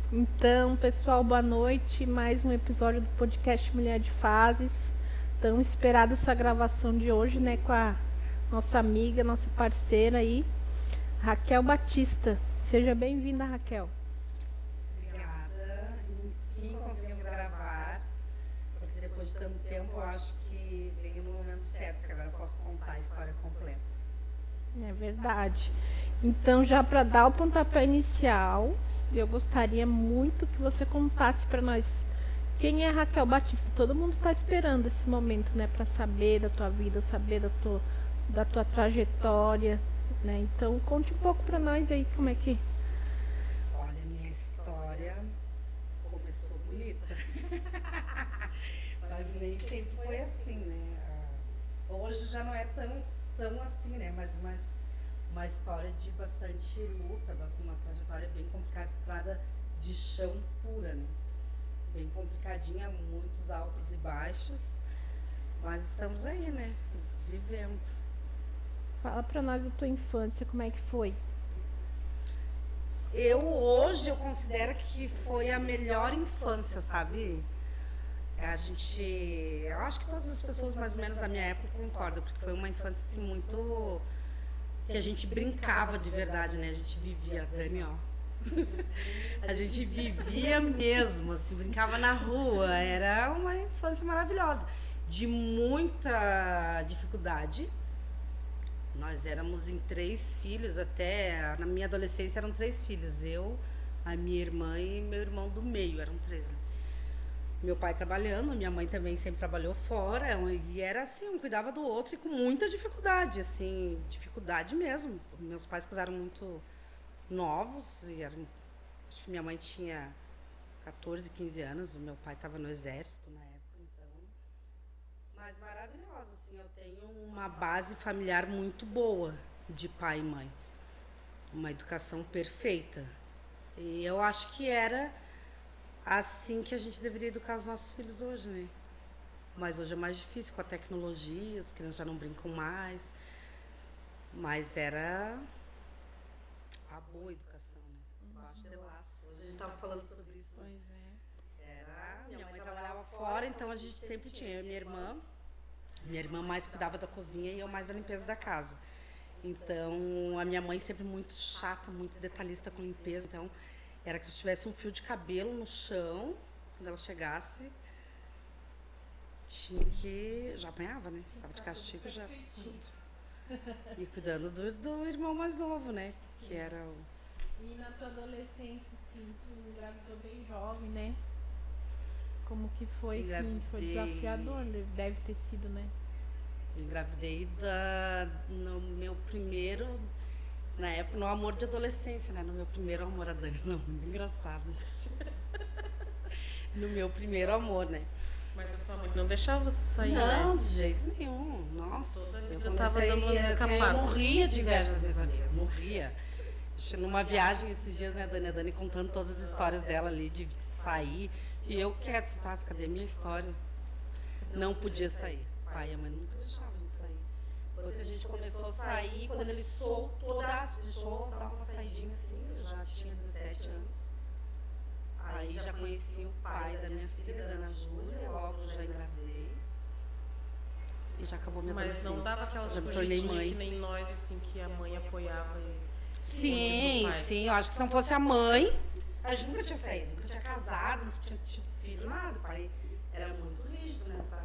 Então, pessoal, boa noite. Mais um episódio do podcast Mulher de Fases. Tão esperada essa gravação de hoje, né, com a nossa amiga, nossa parceira aí, Raquel Batista. Seja bem-vinda, Raquel. Obrigada. Enfim, conseguimos gravar, porque depois de tanto tempo eu acho que veio no momento certo, que agora eu posso contar a história completa. É verdade. Então, já para dar o pontapé inicial, eu gostaria muito que você contasse para nós quem é Raquel Batista. Todo mundo está esperando esse momento, né, para saber da tua vida, saber da tua trajetória, né? Então, conte um pouco para nós aí como é que. Olha, minha história começou bonita, mas nem sempre foi assim, né? Hoje já não é tão assim, né? Mas uma história de bastante luta, uma trajetória bem complicada, estrada de chão pura, né? Bem complicadinha, muitos altos e baixos, mas estamos aí, né? Vivendo. Fala para nós da tua infância, como é que foi? Hoje eu considero que foi a melhor infância, sabe? Eu acho que todas as pessoas mais ou menos da minha época concordam, porque foi uma infância assim muito que a gente brincava de verdade, né? A gente vivia, Dani, ó. A gente vivia mesmo, assim, brincava na rua. Era uma infância maravilhosa, de muita dificuldade. Nós éramos em 3 filhos, até na minha adolescência eram 3 filhos. Eu, a minha irmã e meu irmão do meio, eram 3, né? Meu pai trabalhando, minha mãe também sempre trabalhou fora, e era assim, um cuidava do outro e com muita dificuldade, assim, dificuldade mesmo. Meus pais casaram muito novos, acho que minha mãe tinha 14, 15 anos, o meu pai estava no exército na época, então. Mas maravilhosa, assim, eu tenho uma base familiar muito boa de pai e mãe, uma educação perfeita. E eu acho que era assim que a gente deveria educar os nossos filhos hoje, né? Mas hoje é mais difícil com a tecnologia, as crianças já não brincam mais. Mas era a boa educação, né? Baixo de laço. Hoje a gente estava falando sobre isso. Pois é. Minha mãe trabalhava fora, então a gente sempre tinha eu e minha irmã. Minha irmã mais cuidava da cozinha e eu mais da limpeza da casa. Então, a minha mãe sempre muito chata, muito detalhista com limpeza. Então, era que se tivesse um fio de cabelo no chão, quando ela chegasse, tinha que... Já apanhava, né? Ficava de castigo, já tudo. E cuidando do irmão mais novo, né? Que era o... E na tua adolescência, assim, tu engravidou bem jovem, né? Como que foi, sim? Foi desafiador, deve ter sido, né? Eu engravidei no meu primeiro... Na época, no amor de adolescência, né? No meu primeiro amor, a Dani, não, muito engraçado, gente. No meu primeiro amor, né? Mas a tua mãe não deixava você sair, Não, né? de jeito nenhum. Nossa, eu tava dando umas eu escapadas. morria de inveja das minhas amigas, morria. Numa viagem esses dias, né, a Dani contando todas as histórias dela ali de sair. E eu quero, cadê a minha história? Não podia sair. Pai e a mãe nunca deixavam de sair. Depois a gente começou a sair, quando ele soltou, deixou dar uma saidinha assim, eu já tinha 17 anos. Aí já conheci o pai da minha filha, da Ana Júlia, logo já engravidei. E já acabou minha adolescência. Mas não dava aquela já me tornei mãe. que nem nós, assim, que a mãe apoiava e... Sim, eu acho que se não fosse a mãe, a gente nunca tinha saído, nunca tinha casado, nunca tinha tido filho, nada. O pai era muito rígido nessa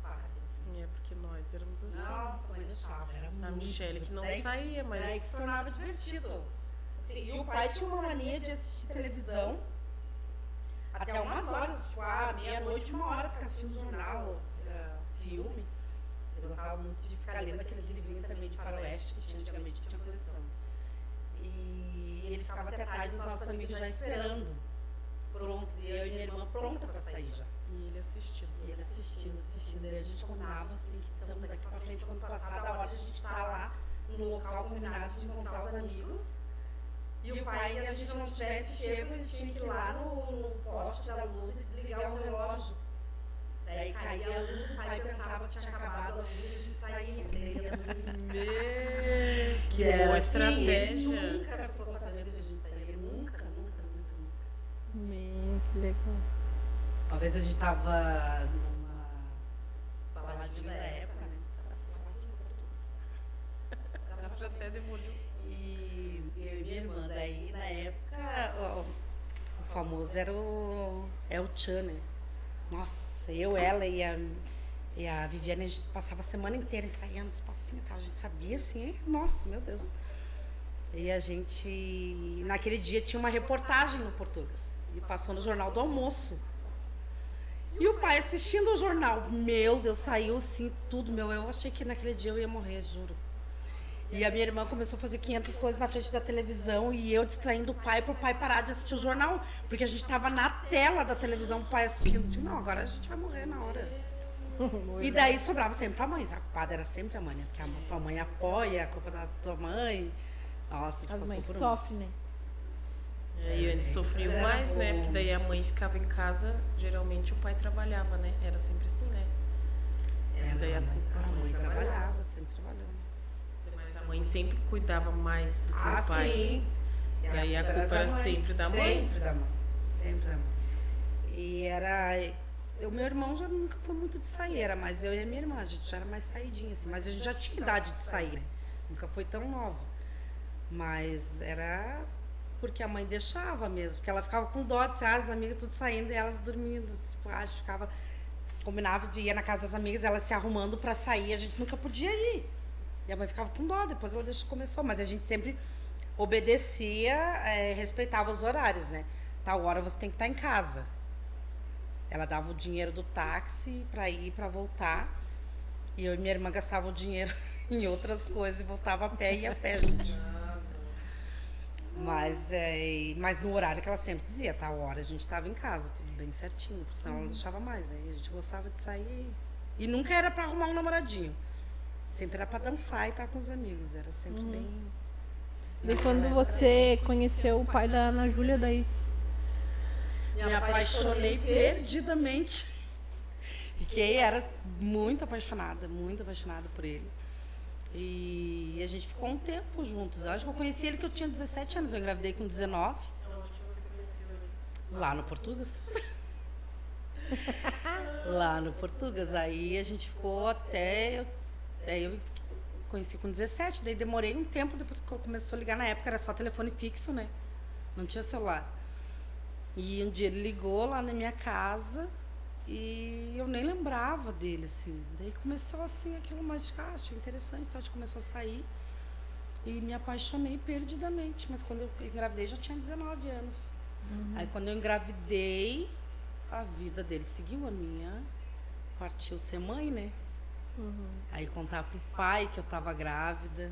parte, assim. É, porque nós éramos assim. Nossa, a mãe deixava, era muito. A Michelle que não saía, mas... Daí se tornava divertido. Assim, e o pai tinha uma mania de assistir televisão até umas horas, tipo, meia-noite, 1 hora, ficar assistindo jornal, filme. Eu gostava muito de ficar lendo aqueles livrinhos também de faroeste que tinha antigamente, que tinha coleção. E ele ficava até tarde, os nossos amigos já esperando, prontos, e eu e minha irmã pronta para sair já. E ele assistindo. E a gente combinava assim, que estamos daqui para frente, quando passar da hora, a gente tá lá no local combinado de encontrar os amigos. E o pai, se a gente não tivesse chego, a gente tinha que ir lá no poste da luz e desligar o relógio. Daí caía a luz, o pai pensava que tinha acabado a luz e a gente saía. Que era boa estratégia. Ele nunca ficou sabendo de a gente sair. Ele nunca. legal. Uma vez a gente tava numa baladinha da época, né? Ela já até demoliu. E eu e minha irmã, daí na época o famoso era o El Chan, né? Nossa, eu, ela e a Viviane, a gente passava a semana inteira ensaiando os passinhos e tal. A gente sabia assim, nossa, meu Deus. E a gente, naquele dia, tinha uma reportagem no Português. E passou no Jornal do Almoço. E o pai assistindo o jornal. Meu Deus, saiu assim, tudo, meu. Eu achei que naquele dia eu ia morrer, juro. E a minha irmã começou a fazer 500 coisas na frente da televisão e eu distraindo o pai pro pai parar de assistir o jornal. Porque a gente tava na tela da televisão, o pai assistindo. Eu digo, não, agora a gente vai morrer na hora. E daí sobrava sempre pra mãe. A culpada era sempre a mãe, né? Porque a tua mãe apoia, a culpa da tua mãe. Nossa, a gente As passou mães por sofrem, né? E eles sofriam Mas era mais, né? bom. Porque daí a mãe ficava em casa, geralmente o pai trabalhava, né? Era sempre assim, né? É, Daí mas a a mãe mãe trabalhava, sempre trabalhou. Mas a mãe sempre cuidava mais do que o pai. Sim. Daí a culpa era sempre da mãe. Sempre da mãe. Sempre da mãe. E era. O meu irmão já nunca foi muito de sair, era mais eu e a minha irmã, a gente já era mais saidinha, assim, mas a gente já tinha idade de sair, né? Nunca foi tão nova. Mas era porque a mãe deixava mesmo, porque ela ficava com dó de ser as amigas tudo saindo e elas dormindo. Tipo, a gente ficava, combinava de ir na casa das amigas, elas se arrumando pra sair, a gente nunca podia ir. E a mãe ficava com dó, depois ela deixou, começou, mas a gente sempre obedecia, respeitava os horários, né? Tal hora você tem que estar em casa. Ela dava o dinheiro do táxi pra ir, pra voltar. E eu e minha irmã gastava o dinheiro em outras coisas e voltava a pé e ia a pé, gente. Mas no horário que ela sempre dizia, tal hora a gente estava em casa, tudo bem certinho, porque senão ela deixava mais, né? E a gente gostava de sair. E nunca era pra arrumar um namoradinho. Sempre era pra dançar e estar com os amigos. Era sempre bem. E quando você conheceu o pai da Ana Júlia, daí Me apaixonei perdidamente. Era muito apaixonada por ele. E a gente ficou um tempo juntos. Eu acho que eu conheci ele que eu tinha 17 anos, eu engravidei com 19. Lá no Português. Lá no Português. Aí a gente ficou até. Eu conheci com 17, daí demorei um tempo, depois que começou a ligar, na época era só telefone fixo, né? Não tinha celular. E um dia ele ligou lá na minha casa e eu nem lembrava dele, assim. Daí começou assim, aquilo mais de achei interessante, então a gente começou a sair e me apaixonei perdidamente. Mas quando eu engravidei já tinha 19 anos. Aí quando eu engravidei, a vida dele seguiu a minha, partiu ser mãe, né? Aí contar pro pai que eu tava grávida.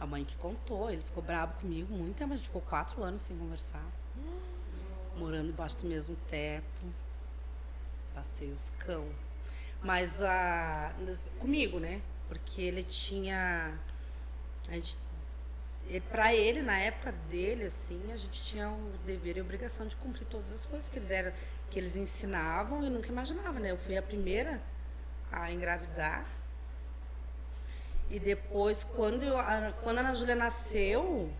A mãe que contou, ele ficou bravo comigo muito tempo, a gente ficou 4 anos sem conversar. Morando embaixo do mesmo teto. Passei os cão. Mas comigo, né? Porque ele tinha. Pra ele, na época dele, assim, a gente tinha o dever e a obrigação de cumprir todas as coisas que eles ensinavam e nunca imaginava, né? Eu fui a primeira a engravidar. E depois, quando a Ana Júlia nasceu,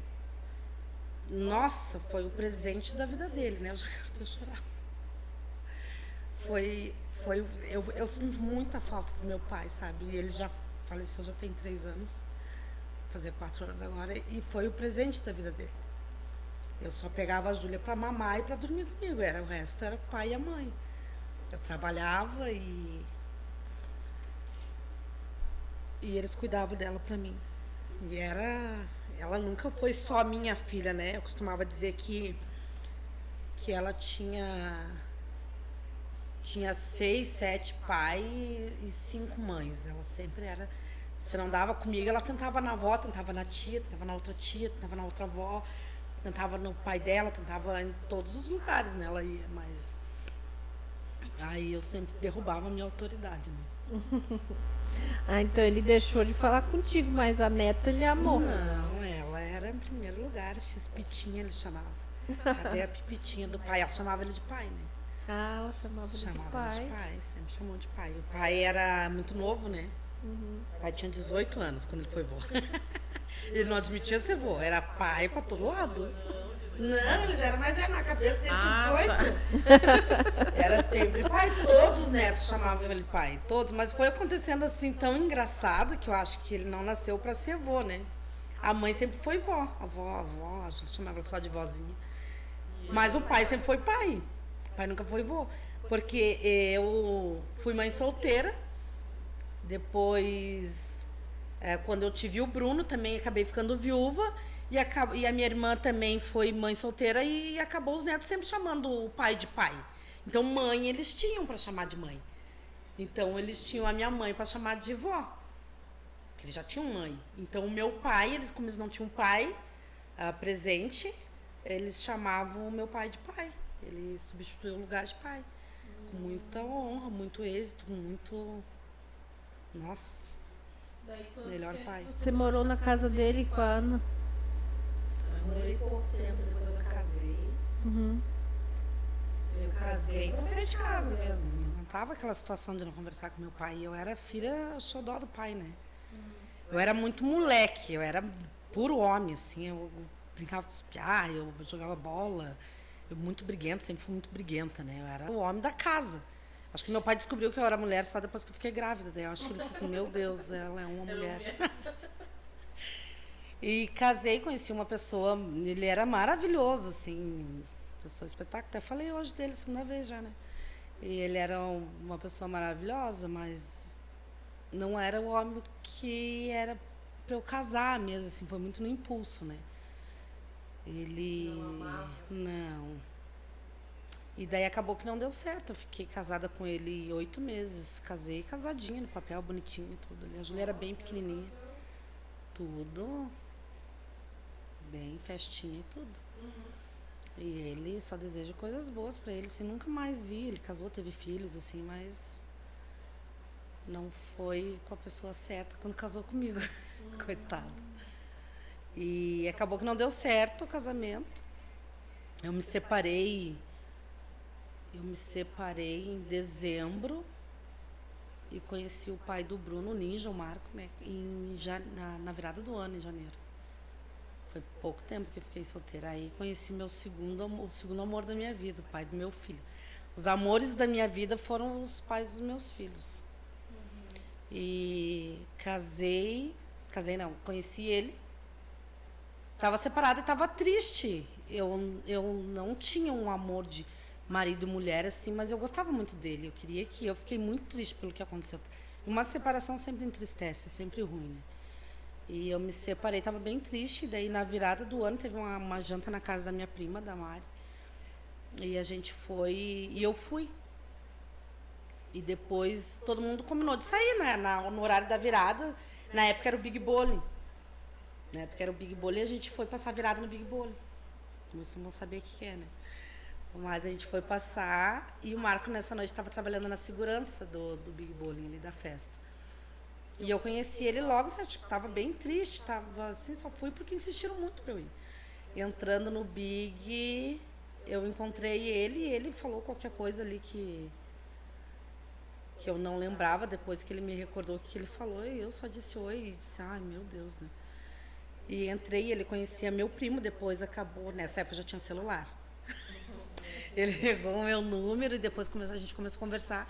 nossa, foi o presente da vida dele, né? Eu já quero até chorar. Eu sinto muita falta do meu pai, sabe? Ele já faleceu, já tem 3 anos, vou fazer 4 anos agora, e foi o presente da vida dele. Eu só pegava a Júlia para mamar e para dormir comigo, o resto era o pai e a mãe. Eu trabalhava e eles cuidavam dela para mim. Ela nunca foi só minha filha, né? Eu costumava dizer que ela tinha 6, 7 pais e 5 mães. Ela sempre era. Se não dava comigo, ela tentava na avó, tentava na tia, tentava na outra tia, tentava na outra avó, tentava no pai dela, tentava em todos os lugares, né? Ela ia, mas aí eu sempre derrubava a minha autoridade, né? então ele deixou de falar contigo, mas a neta ele amou. Não, ela era em primeiro lugar, X-Pitinha ele chamava. Até a Pipitinha do pai, ela chamava ele de pai, né? Ela chamava ele de pai. Ele de pai, sempre chamou de pai. O pai era muito novo, né? O pai tinha 18 anos quando ele foi vô. Ele não admitia ser vô, era pai pra todo lado. Não, ele já era mais velho, na cabeça dele tinha Ah, 18. Era sempre pai, todos os netos chamavam ele pai, todos. Mas foi acontecendo assim tão engraçado que eu acho que ele não nasceu pra ser avô, né? A mãe sempre foi vó, avó, a gente chamava ela só de vozinha. Mas o pai sempre foi pai. O pai nunca foi vô. Porque eu fui mãe solteira. Depois, quando eu tive o Bruno, também acabei ficando viúva. E a minha irmã também foi mãe solteira e acabou os netos sempre chamando o pai de pai. Então, mãe eles tinham para chamar de mãe. Então, eles tinham a minha mãe para chamar de vó. Porque eles já tinham mãe. Então, o meu pai, como eles não tinham pai presente, eles chamavam o meu pai de pai. Ele substituiu o lugar de pai. Com muita honra, muito êxito, muito... Nossa, melhor pai. Você morou na casa dele com a Ana? Eu morei pouco tempo, depois eu casei. Uhum. Eu casei pra sair de casa mesmo. Não tava aquela situação de não conversar com meu pai. Eu era filha xodó do pai, né? Eu era muito moleque, eu era puro homem, assim. Eu brincava de espiar, eu jogava bola. Eu muito briguenta, sempre fui muito briguenta, né? Eu era o homem da casa. Acho que meu pai descobriu que eu era mulher só depois que eu fiquei grávida. Daí eu acho que ele disse assim, meu Deus, ela é uma mulher. E casei, conheci uma pessoa, ele era maravilhoso, assim, pessoa espetacular. Até falei hoje dele, segunda vez já, né? E ele era uma pessoa maravilhosa, mas não era o homem que era para eu casar mesmo, assim, foi muito no impulso, né? Ele... Não. E daí acabou que não deu certo. Eu fiquei casada com ele 8 meses. Casei casadinha no papel, bonitinho e tudo. A Júlia era bem pequenininha. Tudo. Bem festinha e tudo. E ele só deseja coisas boas pra ele. Assim, nunca mais vi. Ele casou, teve filhos, assim, mas não foi com a pessoa certa quando casou comigo. Coitado. E acabou que não deu certo o casamento. Eu me separei em dezembro e conheci o pai do Bruno, o Ninja, o Marco, né, na virada do ano, em janeiro. Foi pouco tempo que eu fiquei solteira. Aí conheci o segundo amor da minha vida, o pai do meu filho. Os amores da minha vida foram os pais dos meus filhos. E conheci ele. Estava separada e estava triste. Eu não tinha um amor de marido e mulher, assim, mas eu gostava muito dele. Eu fiquei muito triste pelo que aconteceu. Uma separação sempre entristece, é sempre ruim, né? E eu me separei, estava bem triste. Daí, na virada do ano, teve uma janta na casa da minha prima, da Mari. E a gente foi, e eu fui. E depois todo mundo combinou de sair, né? No horário da virada. Na época era o Big Bowling. Na época era o Big Bowling e a gente foi passar a virada no Big Bowling. Você não sabia o que é, né? Mas a gente foi passar e o Marco nessa noite estava trabalhando na segurança do Big Bowling ali da festa. E eu conheci ele logo, assim, tipo, tava bem triste, tava assim, só fui porque insistiram muito para eu ir. Entrando no Big, eu encontrei ele e ele falou qualquer coisa ali que eu não lembrava, depois que ele me recordou o que ele falou, e eu só disse oi e disse, ai meu Deus, né? E entrei, ele conhecia meu primo, depois acabou, nessa época já tinha celular. Ele pegou o meu número e depois a gente começou a conversar.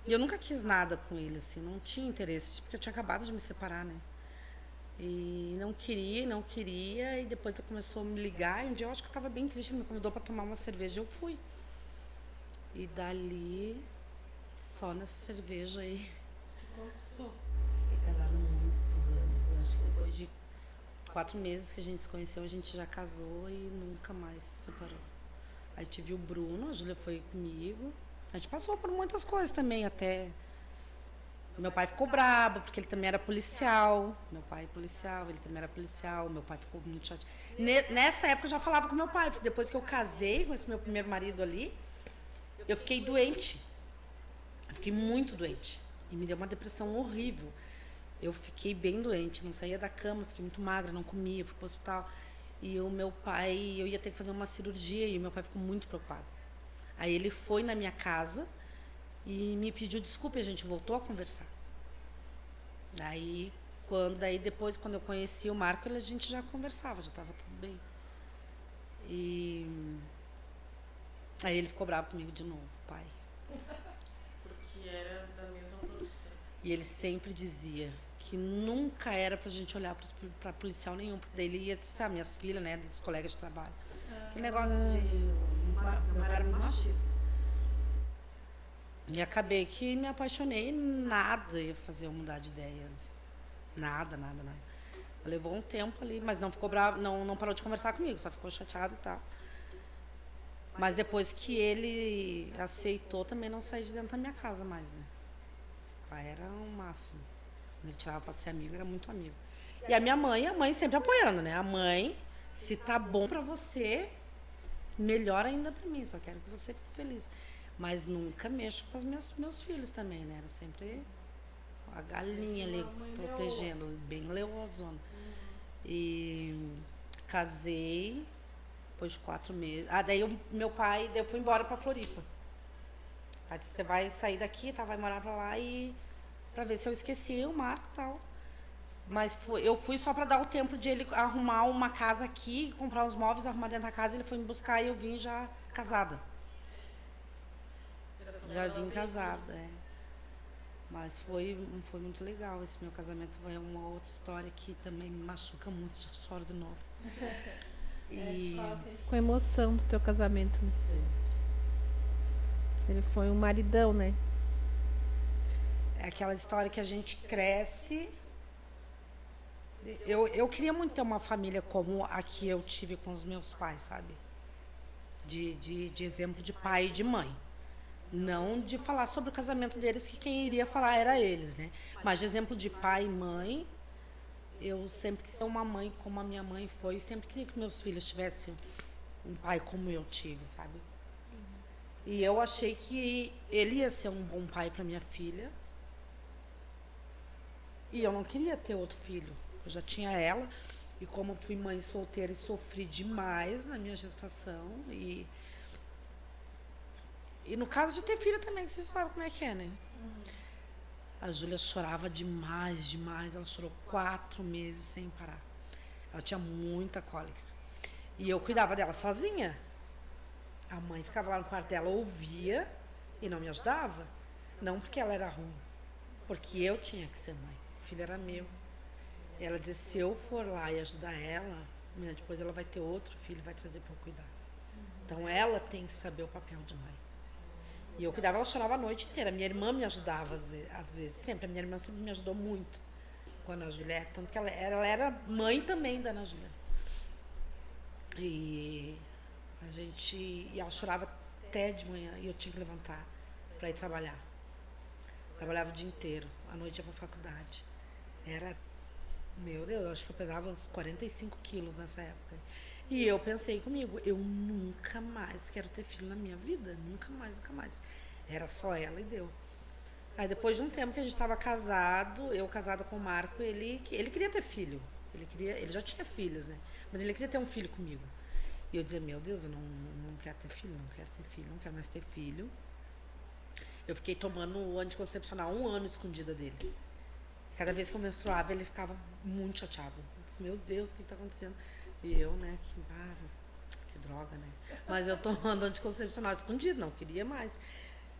E eu nunca quis nada com ele, assim, não tinha interesse, porque eu tinha acabado de me separar, né? E não queria, e depois ele começou a me ligar, e um dia eu acho que eu estava bem triste, ele me convidou para tomar uma cerveja, eu fui. E dali, só nessa cerveja aí... Conquistou. Fiquei casada há muitos anos, acho que depois de 4 meses que a gente se conheceu, a gente já casou e nunca mais se separou. Aí tive o Bruno, a Júlia foi comigo. A gente passou por muitas coisas também, até... Meu pai ficou brabo, porque ele também era policial. Meu pai é policial, ele também era policial. Meu pai ficou muito chateado. Nessa época eu já falava com meu pai, porque depois que eu casei com esse meu primeiro marido ali, eu fiquei doente. Eu fiquei muito doente. E me deu uma depressão horrível. Eu fiquei bem doente, não saía da cama, fiquei muito magra, não comia, fui para o hospital. E o meu pai, eu ia ter que fazer uma cirurgia e o meu pai ficou muito preocupado. Aí ele foi na minha casa e me pediu desculpa e a gente voltou a conversar. Daí depois, quando eu conheci o Marco, a gente já conversava, já estava tudo bem. E aí ele ficou bravo comigo de novo, pai. Porque era da mesma profissão. E ele sempre dizia que nunca era pra gente olhar pra policial nenhum, porque daí ele ia, sabe, minhas filhas, né, dos colegas de trabalho. Que negócio de... Meu pai era muito machista. E acabei que me apaixonei, nada ia fazer eu mudar de ideia. Nada. Levou um tempo ali, mas não ficou bravo, não parou de conversar comigo, só ficou chateado e tal. Mas depois que ele aceitou, também não saí de dentro da minha casa mais, né? O pai era o máximo. Quando ele tirava pra ser amigo, era muito amigo. E a mãe sempre apoiando, né? A mãe, se tá bom pra você, melhor ainda pra mim, só quero que você fique feliz. Mas nunca mexo com os meus filhos também, né? Era sempre a galinha ali protegendo, bem leoazona. E casei, depois de 4 meses. Daí meu pai, eu fui embora pra Floripa. Aí você vai sair daqui, tá? Vai morar pra lá e pra ver se eu esqueci o Marco e tal. Mas eu fui só pra dar o tempo de ele arrumar uma casa aqui, comprar os móveis, arrumar dentro da casa. Ele foi me buscar e eu vim já casada. Já vim casada, é. Mas foi muito legal esse meu casamento. Foi uma outra história que também me machuca muito, já choro de novo. E... Com a emoção do teu casamento. Né? Sim. Ele foi um maridão, né? É aquela história que a gente cresce. Eu queria muito ter uma família como a que eu tive com os meus pais, sabe? De exemplo de pai e de mãe. Não de falar sobre o casamento deles, que quem iria falar era eles, né? Mas de exemplo de pai e mãe, eu sempre quis ser uma mãe como a minha mãe foi. E sempre queria que meus filhos tivessem um pai como eu tive, sabe? E eu achei que ele ia ser um bom pai para minha filha. E eu não queria ter outro filho. Eu já tinha ela. E como fui mãe solteira e sofri demais na minha gestação. E no caso de ter filho também, que vocês sabem como é que é, né? A Júlia chorava demais. Ela chorou 4 meses sem parar. Ela tinha muita cólica. E eu cuidava dela sozinha. A mãe ficava lá no quarto dela, ouvia e não me ajudava. Não porque ela era ruim, porque eu tinha que ser mãe. O filho era meu. E ela dizia, se eu for lá e ajudar ela, depois ela vai ter outro filho e vai trazer para eu cuidar. Então ela tem que saber o papel de mãe. E eu cuidava, ela chorava a noite inteira. Minha irmã me ajudava às vezes, sempre. A minha irmã sempre me ajudou muito com a Ana Juliette, tanto que ela era mãe também da Ana Juliette. E ela chorava até de manhã e eu tinha que levantar para ir trabalhar. Trabalhava o dia inteiro, à noite ia para a faculdade. Meu Deus, eu acho que eu pesava uns 45 quilos nessa época. E eu pensei comigo, eu nunca mais quero ter filho na minha vida, nunca mais. Era só ela e deu. Aí depois de um tempo que a gente estava casado, eu casada com o Marco, ele queria ter filho. Ele já tinha filhos, né? Mas ele queria ter um filho comigo. E eu dizia, meu Deus, eu não quero ter filho, não quero mais ter filho. Eu fiquei tomando o anticoncepcional 1 ano escondida dele. Cada vez que eu menstruava, ele ficava muito chateado. Eu disse, meu Deus, o que está acontecendo? E eu, né, que droga, né? Mas eu tomando anticoncepcional escondido, não queria mais.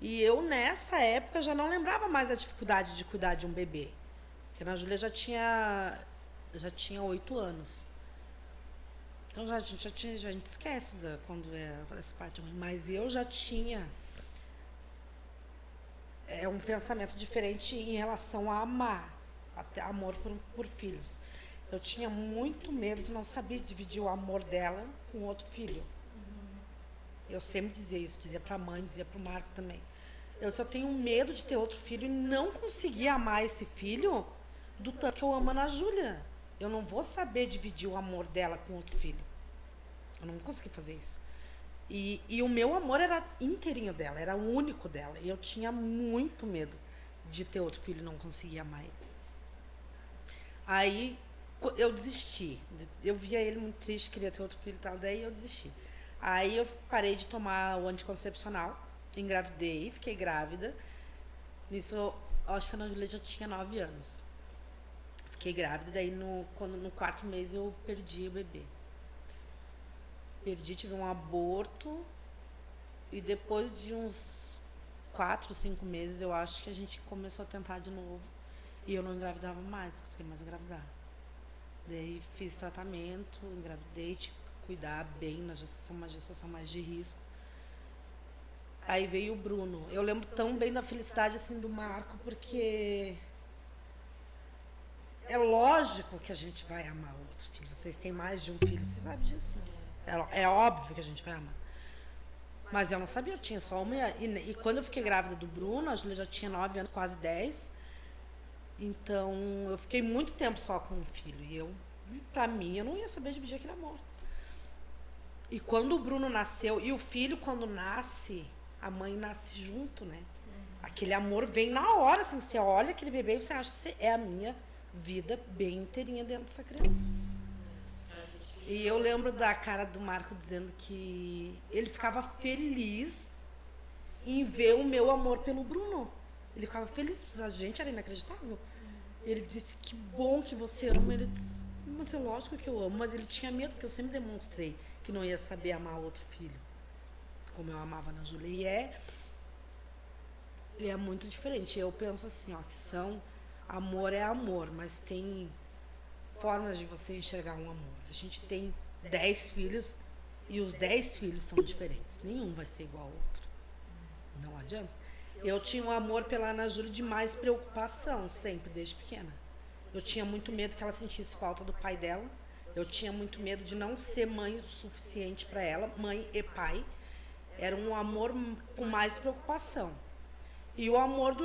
E eu, nessa época, já não lembrava mais da dificuldade de cuidar de um bebê. Porque a Ana Júlia já tinha 8 anos. Então a gente esquece quando é essa parte ruim. Mas eu já tinha um pensamento diferente em relação a amar, até amor por filhos. Eu tinha muito medo de não saber dividir o amor dela com outro filho. Eu sempre dizia isso, dizia pra mãe, dizia pro Marco também. Eu só tenho medo de ter outro filho e não conseguir amar esse filho do tanto que eu amo a Ana Júlia. Eu não vou saber dividir o amor dela com outro filho. Eu não vou conseguir fazer isso. E o meu amor era inteirinho dela, era o único dela. E eu tinha muito medo de ter outro filho e não conseguir amar ele. Aí eu desisti. Eu via ele muito triste, queria ter outro filho e tal, daí eu desisti. Aí eu parei de tomar o anticoncepcional, engravidei, fiquei grávida. Nisso, acho que a Ana Júlia já tinha 9 anos. Fiquei grávida, daí no 4º mês eu perdi o bebê. Perdi, tive um aborto. E depois de uns 4, 5 meses, eu acho que a gente começou a tentar de novo. E eu não engravidava mais, não consegui mais engravidar. Daí fiz tratamento, engravidei, tive que cuidar bem na gestação, uma gestação mais de risco. Aí veio o Bruno. Eu lembro tão bem da felicidade assim do Marco, porque é lógico que a gente vai amar o outro filho. Vocês têm mais de um filho, vocês sabem disso, né? É óbvio que a gente vai amar. Mas eu não sabia, eu tinha só uma. E quando eu fiquei grávida do Bruno, a Júlia já tinha 9 anos, quase 10. Então, eu fiquei muito tempo só com um filho. Pra mim, eu não ia saber dividir aquele amor. E quando o Bruno nasceu, e o filho, quando nasce, a mãe nasce junto, né? Aquele amor vem na hora, assim, você olha aquele bebê e você acha que é a minha vida bem inteirinha dentro dessa criança. E eu lembro da cara do Marco dizendo que ele ficava feliz em ver o meu amor pelo Bruno. Ele ficava feliz, a gente era inacreditável. Ele disse, que bom que você ama. Ele disse, mas é lógico que eu amo. Mas ele tinha medo, porque eu sempre demonstrei que não ia saber amar outro filho, como eu amava na Júlia. E é muito diferente. Eu penso assim, ó, que amor é amor, mas tem formas de você enxergar um amor. A gente tem 10 filhos e os 10 filhos são diferentes. Nenhum vai ser igual ao outro. Não adianta. Eu tinha um amor pela Ana Júlia de mais preocupação, sempre, desde pequena. Eu tinha muito medo que ela sentisse falta do pai dela. Eu tinha muito medo de não ser mãe o suficiente para ela, mãe e pai. Era um amor com mais preocupação. E o amor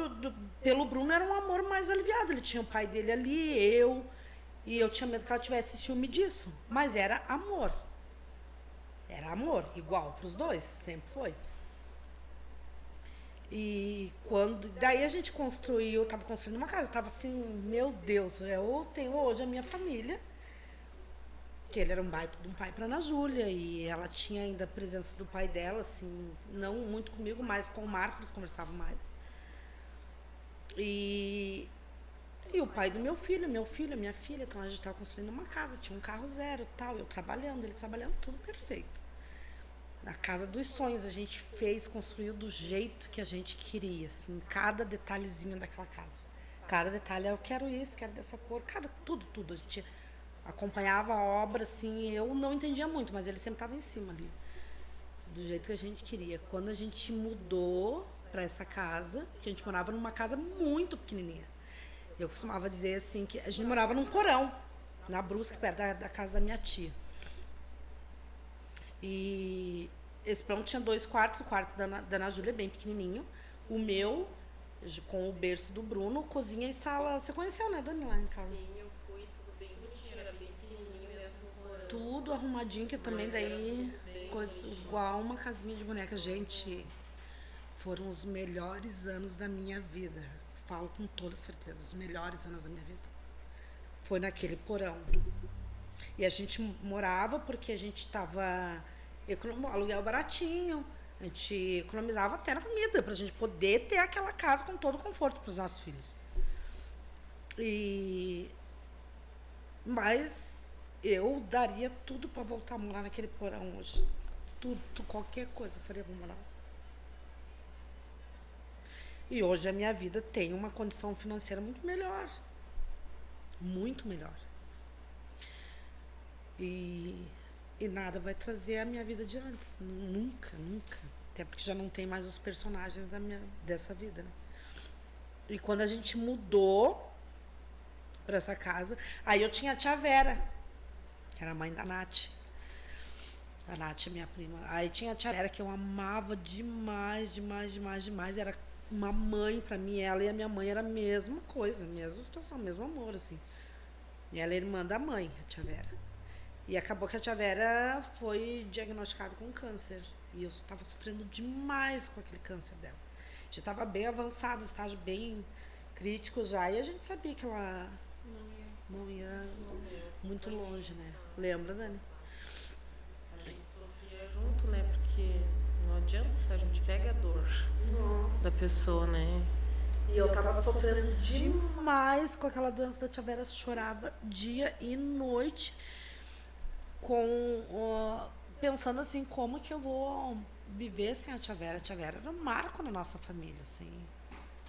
pelo Bruno era um amor mais aliviado. Ele tinha o pai dele ali, eu. E eu tinha medo que ela tivesse ciúme disso. Mas era amor. Era amor, igual para os dois, sempre foi. E daí a gente construiu, estava construindo uma casa, estava assim, meu Deus, eu tenho hoje a minha família, que ele era um baita de um pai para Ana Júlia, e ela tinha ainda a presença do pai dela, assim, não muito comigo, mas com o Marco, eles conversavam mais. E o pai do meu filho, minha filha, então a gente estava construindo uma casa, tinha um carro zero, tal, eu trabalhando, ele trabalhando, tudo perfeito. Na casa dos sonhos, a gente construiu do jeito que a gente queria, assim, cada detalhezinho daquela casa. Cada detalhe, eu quero isso, quero dessa cor, tudo. A gente acompanhava a obra, assim, eu não entendia muito, mas ele sempre estava em cima ali, do jeito que a gente queria. Quando a gente mudou para essa casa, que a gente morava numa casa muito pequenininha, eu costumava dizer assim, que a gente morava num porão, na Brusque, perto da casa da minha tia. E esse porão tinha 2 quartos, o quarto da Ana Júlia é bem pequenininho, o meu, com o berço do Bruno, cozinha e sala. Você conheceu, né, Dani, lá em casa? Sim, eu fui, tudo bem bonitinho, era bem pequenininho mesmo. Tudo arrumadinho, que também daí, coisa igual uma casinha de boneca. Gente, foram os melhores anos da minha vida. Falo com toda certeza, os melhores anos da minha vida. Foi naquele porão. E a gente morava porque a gente estava... aluguel baratinho, a gente economizava até na comida, pra gente poder ter aquela casa com todo o conforto para os nossos filhos. Mas eu daria tudo para voltar a morar naquele porão hoje. Tudo, qualquer coisa eu faria para morar. E hoje a minha vida tem uma condição financeira muito melhor. Muito melhor. E nada vai trazer a minha vida de antes. Nunca. Até porque já não tem mais os personagens dessa vida, né? E quando a gente mudou para essa casa, aí eu tinha a tia Vera, que era a mãe da Nath. A Nath é minha prima. Aí tinha a tia Vera, que eu amava demais. Era uma mãe para mim. Ela e a minha mãe era a mesma coisa, mesma situação, mesmo amor, assim. E ela é irmã da mãe, a tia Vera. E acabou que a tia Vera foi diagnosticada com câncer. E eu estava sofrendo demais com aquele câncer dela. Já estava bem avançado, estágio bem crítico já. E a gente sabia que ela não ia muito longe, né? Lembra, Dani? A gente sofria junto, né? Porque não adianta, a gente pega a dor da pessoa, né? E eu tava sofrendo demais com aquela doença da tia Vera. Chorava dia e noite. pensando assim, como que eu vou viver sem a tia Vera? A tia Vera era um marco na nossa família, assim.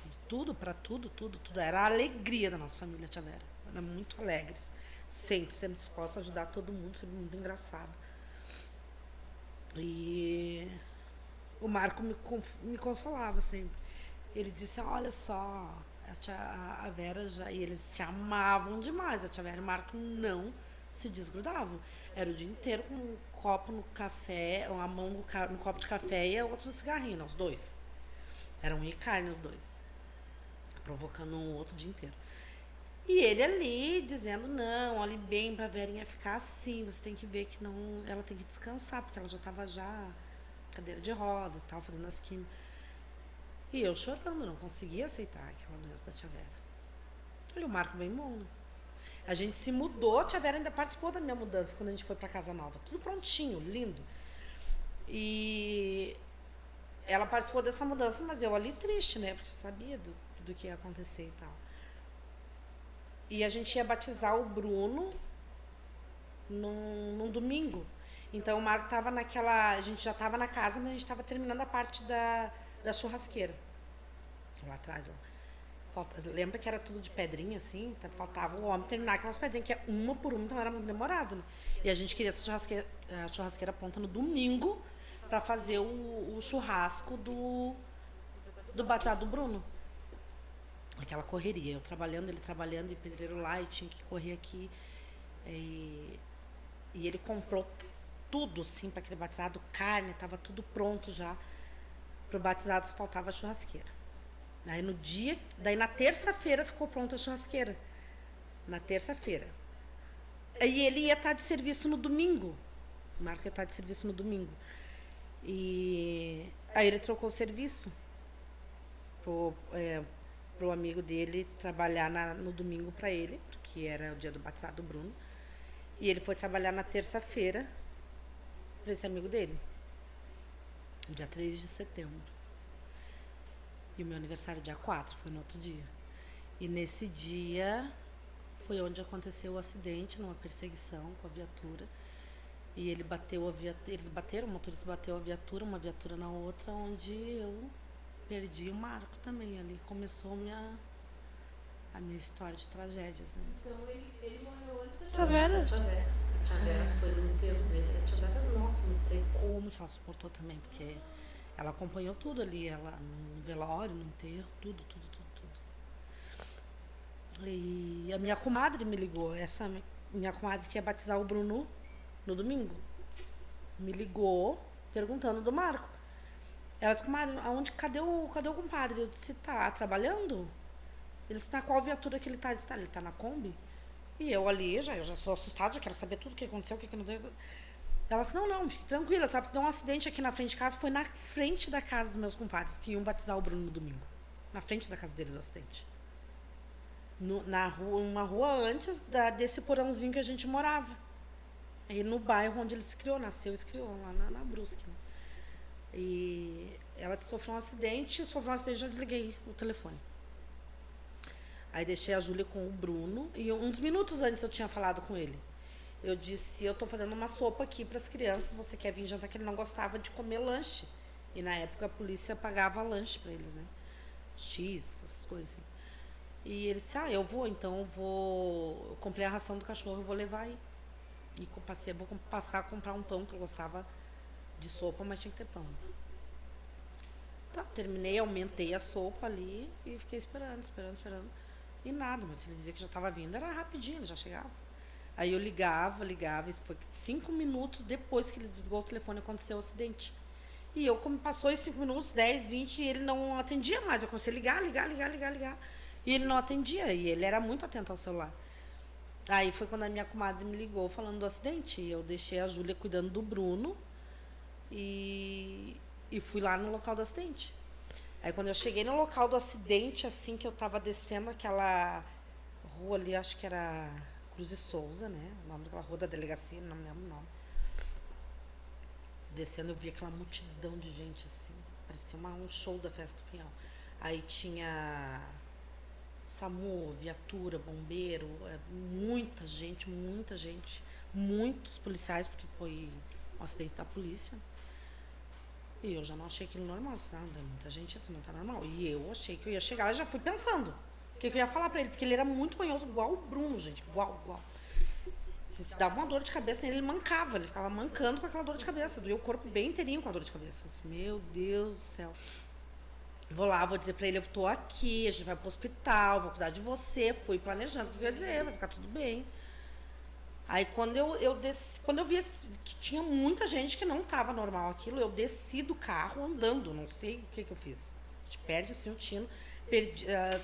De tudo, para tudo, tudo, tudo. Era a alegria da nossa família, a tia Vera. Era muito alegre. Sempre, sempre disposta a ajudar todo mundo, sempre muito engraçado. E o Marco me consolava sempre. Ele disse, olha só, a Vera já... E eles se amavam demais. A tia Vera e o Marco não se desgrudavam. Era o dia inteiro com um copo no café, uma mão no copo de café e a outra no cigarrinho, né, os dois. Eram unha e carne os dois. Provocando um outro o dia inteiro. E ele ali dizendo, não, olhe bem pra Verinha ficar assim, você tem que ver que não, ela tem que descansar, porque ela já estava já cadeira de roda e tal, fazendo as químicas. E eu chorando, não conseguia aceitar aquela doença da tia Vera. Olha, o Marco bem bom, né? A gente se mudou, a tia Vera ainda participou da minha mudança quando a gente foi pra casa nova. Tudo prontinho, lindo. E ela participou dessa mudança, mas eu ali triste, né? Porque sabia do que ia acontecer e tal. E a gente ia batizar o Bruno num domingo. Então o Marco estava naquela... A gente já estava na casa, mas a gente estava terminando a parte da churrasqueira. Lá atrás, ó. Lembra que era tudo de pedrinha, assim? Faltava o homem terminar aquelas pedrinhas, que é uma por uma, então era muito demorado, né? E a gente queria essa churrasqueira pronta no domingo para fazer o churrasco do batizado do Bruno. Aquela correria, eu trabalhando, ele trabalhando, e pedreiro lá, e tinha que correr aqui. E ele comprou tudo, assim, para aquele batizado, carne, estava tudo pronto já. Pro batizado só faltava a churrasqueira. Daí na terça-feira ficou pronta a churrasqueira. Na terça-feira. Aí ele ia estar de serviço no domingo. O Marco ia estar de serviço no domingo. E aí ele trocou o serviço pro amigo dele trabalhar no domingo para ele, porque era o dia do batizado do Bruno. E ele foi trabalhar na terça-feira para esse amigo dele. Dia 3 de setembro. E o meu aniversário dia 4, foi no outro dia. E nesse dia foi onde aconteceu o acidente, numa perseguição com a viatura. E ele bateu a viatura, eles bateram, o motorista bateu a viatura, uma viatura na outra, onde eu perdi o Marco também. Ali começou a minha história de tragédias, né? Então ele morreu antes da tia Vera? A tia Vera foi no enterro dele. A tia Vera, nossa, não sei como que ela suportou também, porque ela acompanhou tudo ali, ela no velório, no enterro, tudo. E a minha comadre me ligou, essa minha comadre que ia batizar o Bruno no domingo, me ligou perguntando do Marco. Ela disse, comadre, cadê o compadre? Eu disse, tá trabalhando? Ele disse, na qual viatura que ele tá? Eu disse, ele tá na Kombi. E eu ali, eu já sou assustada, já quero saber tudo o que aconteceu, o que não deu. Ela disse, não, fique tranquila, sabe que deu um acidente aqui na frente de casa, foi na frente da casa dos meus compadres, que iam batizar o Bruno no domingo. Na frente da casa deles o acidente. Uma rua antes desse porãozinho que a gente morava. Aí no bairro onde ele se criou, nasceu e se criou, lá na Brusque. Né? E ela sofreu um acidente, já desliguei o telefone. Aí deixei a Júlia com o Bruno, e uns minutos antes eu tinha falado com ele. Eu disse, eu tô fazendo uma sopa aqui para as crianças, você quer vir jantar? Que ele não gostava de comer lanche. E na época a polícia pagava lanche para eles, né? X, essas coisas assim. E ele disse, eu vou, então eu comprei a ração do cachorro, eu vou levar aí. E vou passar a comprar um pão, que eu gostava de sopa, mas tinha que ter pão. Tá, terminei, aumentei a sopa ali e fiquei esperando. E nada, mas se ele dizia que já estava vindo, era rapidinho, ele já chegava. Aí eu ligava, isso foi 5 minutos depois que ele desligou o telefone, aconteceu o acidente. E eu, como passou esses 5 minutos, 10, 20, e ele não atendia mais. Eu comecei a ligar. E ele não atendia, e ele era muito atento ao celular. Aí foi quando a minha comadre me ligou falando do acidente. E eu deixei a Júlia cuidando do Bruno e fui lá no local do acidente. Aí quando eu cheguei no local do acidente, assim que eu tava descendo aquela rua ali, acho que era Cruz e Souza, né? O nome daquela rua da delegacia, não me lembro o nome. Descendo eu vi aquela multidão de gente assim, parecia um show da Festa do Pinhal. Aí tinha SAMU, viatura, bombeiro, muita gente, muitos policiais, porque foi um acidente da polícia. E eu já não achei aquilo normal. Não, muita gente, isso não tá normal. E eu achei que eu ia chegar, eu já fui pensando o que eu ia falar pra ele, porque ele era muito manhoso, igual o Bruno, gente, igual. Se dava uma dor de cabeça nele, ele mancava, ele ficava mancando com aquela dor de cabeça, doía o corpo bem inteirinho com a dor de cabeça. Eu disse, meu Deus do céu. Vou lá, vou dizer pra ele, eu tô aqui, a gente vai pro hospital, vou cuidar de você. Fui planejando o que eu ia dizer, vai ficar tudo bem. Aí quando eu desci, quando eu vi que tinha muita gente que não estava normal aquilo, eu desci do carro andando, não sei o que eu fiz. A gente perde assim o tino,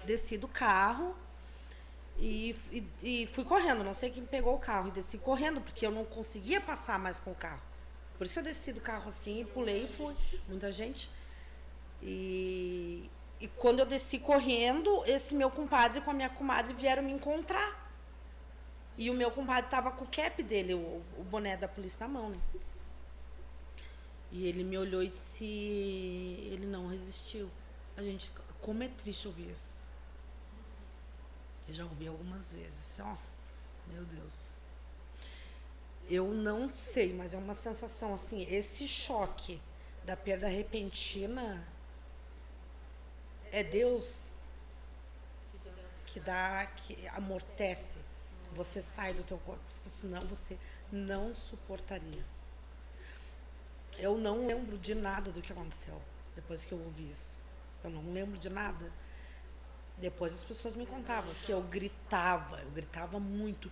desci do carro e fui correndo, não sei quem pegou o carro, e desci correndo, porque eu não conseguia passar mais com o carro. Por isso que eu desci do carro assim, pulei e fui. Muita gente. E quando eu desci correndo, esse meu compadre com a minha comadre vieram me encontrar. E o meu compadre estava com o cap dele, o boné da polícia na mão, né? E ele me olhou e disse, ele não resistiu. A gente, como é triste ouvir isso. Eu já ouvi algumas vezes. Nossa, meu Deus. Eu não sei, mas é uma sensação assim, esse choque da perda repentina é Deus que dá, que amortece. Você sai do teu corpo, senão você não suportaria. Eu não lembro de nada do que aconteceu depois que eu ouvi isso. Eu não lembro de nada. Depois as pessoas me contavam que eu gritava muito.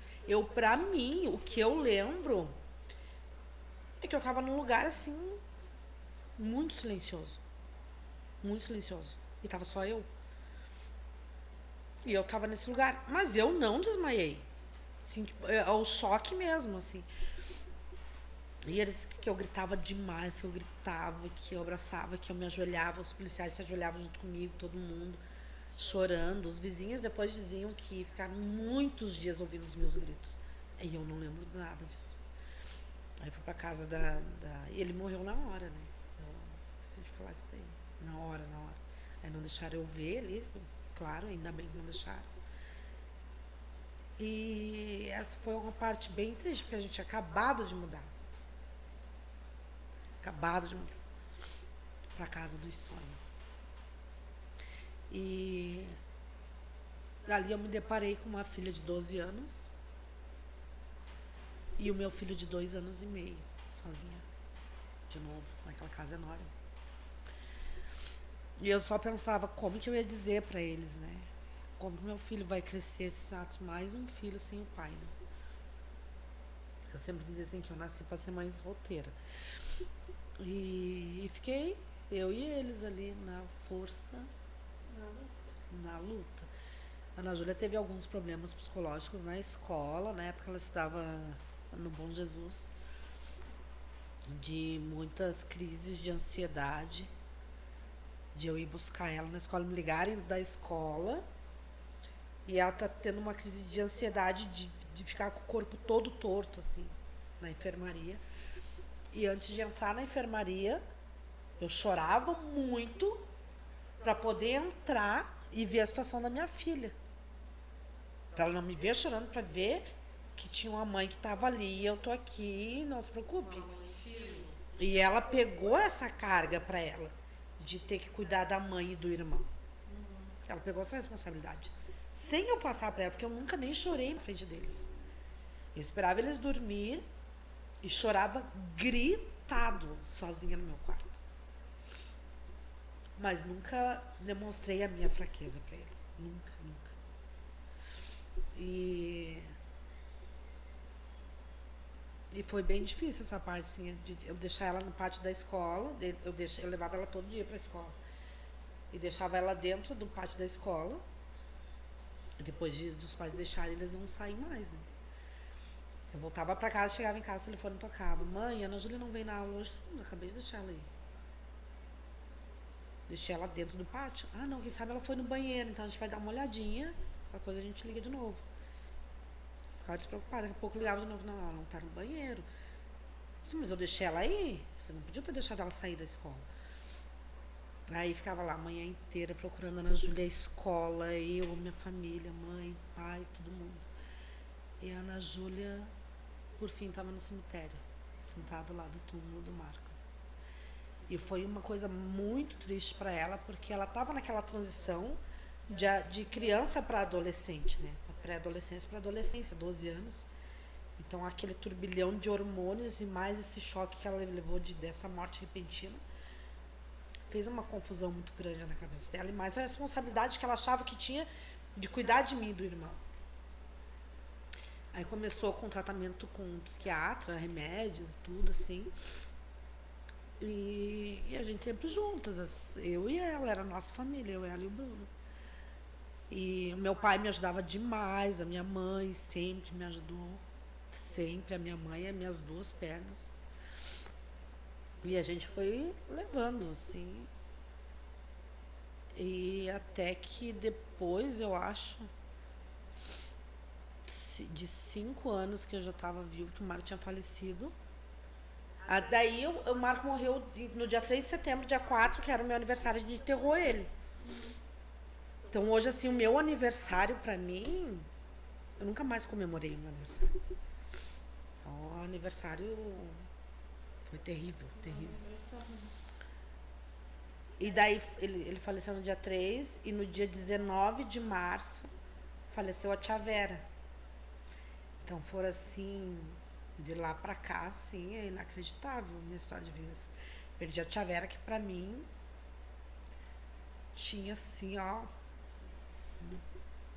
Pra mim, o que eu lembro é que eu tava num lugar assim, muito silencioso. Muito silencioso. E tava só eu. E eu tava nesse lugar. Mas eu não desmaiei. Assim, é o choque mesmo, assim. E eles que eu gritava demais, que eu gritava, que eu abraçava, que eu me ajoelhava, os policiais se ajoelhavam junto comigo, todo mundo chorando. Os vizinhos depois diziam que ficaram muitos dias ouvindo os meus gritos. E eu não lembro de nada disso. Aí fui pra casa e ele morreu na hora, né? Eu esqueci de falar isso daí. Na hora. Aí não deixaram eu ver ali, claro, ainda bem que não deixaram. E essa foi uma parte bem triste, porque a gente tinha acabado de mudar. Para a casa dos sonhos. E dali eu me deparei com uma filha de 12 anos e o meu filho de 2 anos e meio, sozinha, de novo, naquela casa enorme. E eu só pensava como que eu ia dizer para eles, né? Como que meu filho vai crescer, mais um filho sem o pai, né? Eu sempre dizia assim que eu nasci para ser mãe solteira. E fiquei, eu e eles ali na força, na luta. A Ana Júlia teve alguns problemas psicológicos na escola, na época ela estudava no Bom Jesus, de muitas crises de ansiedade, de eu ir buscar ela na escola, me ligarem da escola, e ela tá tendo uma crise de ansiedade de ficar com o corpo todo torto, assim, na enfermaria. E antes de entrar na enfermaria, eu chorava muito para poder entrar e ver a situação da minha filha. Para ela não me ver chorando, para ver que tinha uma mãe que estava ali, eu tô aqui, não se preocupe. E ela pegou essa carga para ela, de ter que cuidar da mãe e do irmão. Ela pegou essa responsabilidade. Sem eu passar para ela, porque eu nunca nem chorei na frente deles. Eu esperava eles dormir e chorava gritado, sozinha no meu quarto. Mas nunca demonstrei a minha fraqueza para eles. Nunca. E foi bem difícil essa parte, assim, de eu deixar ela no pátio da escola. Eu levava ela todo dia para a escola. E deixava ela dentro do pátio da escola. E depois dos pais deixarem, eles não saem mais, né? Eu voltava pra casa, chegava em casa, o telefone tocava. Mãe, a Ana Júlia não vem na aula hoje. Acabei de deixar ela aí. Deixei ela dentro do pátio. Ah, não, quem sabe ela foi no banheiro, então a gente vai dar uma olhadinha. Qualquer coisa a gente liga de novo. Ficava despreocupada. Daqui a pouco ligava de novo. Não, ela não tá no banheiro. Sim, mas eu deixei ela aí. Vocês não podiam ter deixado ela sair da escola. Aí ficava lá a manhã inteira procurando a Ana Júlia, a escola, eu, minha família, mãe, pai, todo mundo. E a Ana Júlia, por fim, estava no cemitério. sentado lá do túmulo do Marco. E foi uma coisa muito triste para ela, porque ela estava naquela transição de criança para adolescente, né? Pré-adolescência para adolescência, 12 anos. Então, aquele turbilhão de hormônios e mais esse choque que ela levou dessa morte repentina fez uma confusão muito grande na cabeça dela, e mais a responsabilidade que ela achava que tinha de cuidar de mim e do irmão. Aí começou com tratamento com um psiquiatra, remédios, tudo assim. E a gente sempre juntas, eu e ela, era a nossa família, eu, ela e o Bruno. E o meu pai me ajudava demais, a minha mãe sempre me ajudou, sempre, a minha mãe e as minhas duas pernas. E a gente foi levando, assim. E até que depois, eu acho, de 5 anos que eu já estava vivo, que o Marco tinha falecido. Daí o Marco morreu no dia 3 de setembro, dia 4, que era o meu aniversário, a gente enterrou ele. Então hoje, assim, o meu aniversário, pra mim, eu nunca mais comemorei o meu aniversário. O aniversário foi terrível, terrível. E daí ele faleceu no dia 3 e no dia 19 de março faleceu a tia Vera. Então foram assim, de lá pra cá, assim, é inacreditável a minha história de vida. Perdi a tia Vera, que pra mim tinha assim, ó,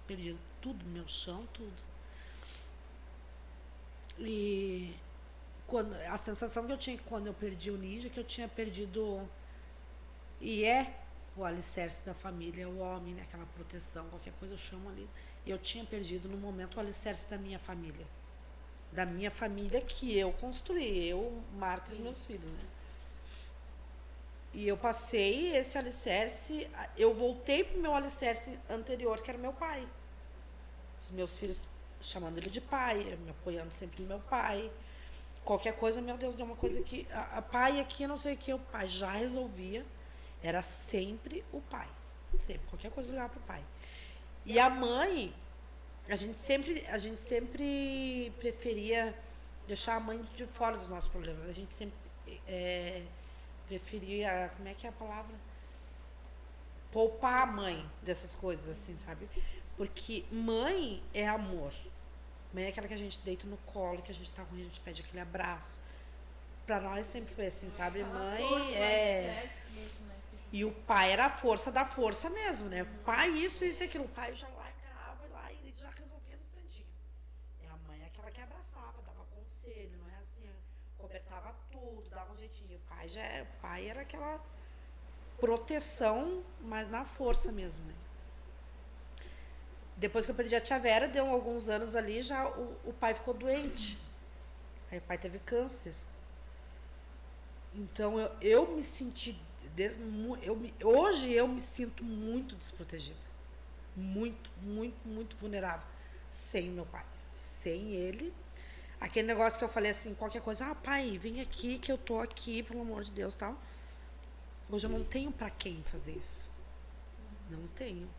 perdi tudo, meu chão, tudo. E a sensação que eu tinha quando eu perdi o Ninja, que eu tinha perdido, e o alicerce da família, o homem, né, aquela proteção, qualquer coisa eu chamo ali. Eu tinha perdido no momento o alicerce da minha família. Da minha família que eu construí, eu, Marta e os meus filhos, né? E eu passei esse alicerce, eu voltei pro meu alicerce anterior, que era meu pai. Os meus filhos chamando ele de pai, me apoiando sempre no meu pai. Qualquer coisa, meu Deus, deu uma coisa que a pai aqui, não sei o que, o pai já resolvia. Era sempre o pai. Sempre, qualquer coisa ligava pro pai. E a mãe, a gente sempre preferia deixar a mãe de fora dos nossos problemas. A gente sempre preferia, como é que é a palavra? Poupar a mãe dessas coisas, assim, sabe? Porque mãe é amor. Mãe é aquela que a gente deita no colo, que a gente tá ruim, a gente pede aquele abraço. Pra nós sempre foi assim, sabe? Mãe é... E o pai era a força da força mesmo, né? Pai isso e aquilo. O pai já lá encarava e já resolvia no instantinho. E a mãe é aquela que abraçava, dava conselho, não é assim, cobertava tudo, dava um jeitinho. O pai era aquela proteção, mas na força mesmo, né? Depois que eu perdi a tia Vera, deu alguns anos ali, já o pai ficou doente. Aí o pai teve câncer. Então eu me senti... hoje eu me sinto muito desprotegida. Muito, muito, muito vulnerável. Sem meu pai. Sem ele. Aquele negócio que eu falei assim, qualquer coisa, pai, vem aqui que eu tô aqui, pelo amor de Deus, tal. Hoje eu não tenho pra quem fazer isso. Não tenho.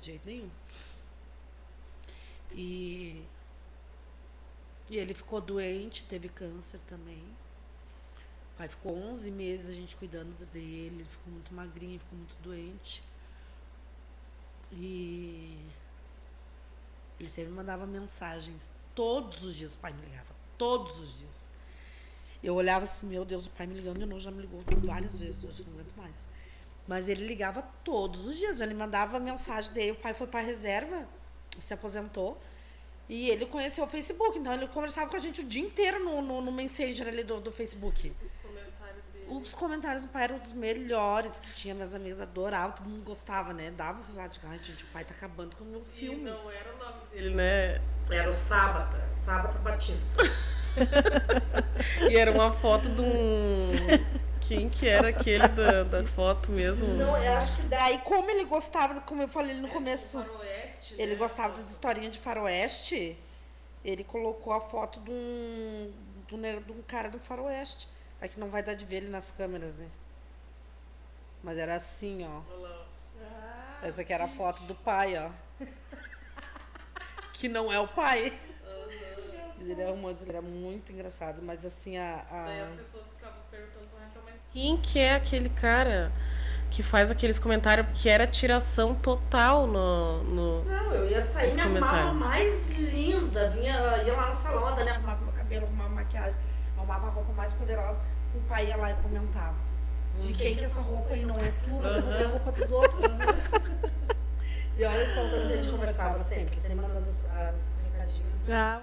De jeito nenhum. E ele ficou doente, teve câncer também. O pai ficou 11 meses a gente cuidando dele, ele ficou muito magrinho, ficou muito doente. E ele sempre mandava mensagens, todos os dias o pai me ligava, todos os dias. Eu olhava assim, meu Deus, o pai me ligando de novo, já me ligou várias vezes, hoje não aguento mais. Mas ele ligava todos os dias, ele mandava mensagem dele, o pai foi para a reserva, se aposentou, e ele conheceu o Facebook, então ele conversava com a gente o dia inteiro no Messenger ali do Facebook. Os comentários do pai eram os melhores que tinha, minhas amigas adoravam, todo mundo gostava, né? Dava risada de ai, gente, o pai tá acabando com o meu filme. E não era o nome dele, né? Era o Sábata Batista. E era uma foto de um... Quem que era aquele da foto mesmo? Não, eu acho que daí, como ele gostava, como eu falei no começo, tipo faroeste, ele né? gostava das historinhas de faroeste, ele colocou a foto de um cara do faroeste. É que não vai dar de ver ele nas câmeras, né? Mas era assim, ó. Essa aqui era a foto do pai, ó. Que não é o pai. Ele arrumou, ele era muito engraçado, mas assim, Daí as pessoas ficavam perguntando pra Raquel, mas quem que é aquele cara que faz aqueles comentários, que era tiração total no Não, eu ia sair, me arrumava mais linda, ia lá no salão, a Dani arrumava meu cabelo, arrumava maquiagem, arrumava a roupa mais poderosa, o pai ia lá e comentava. De quem que essa roupa aí não é tua, eu vou ver a roupa dos outros. E olha só, quando a gente conversava sempre mandando as brincadinhas.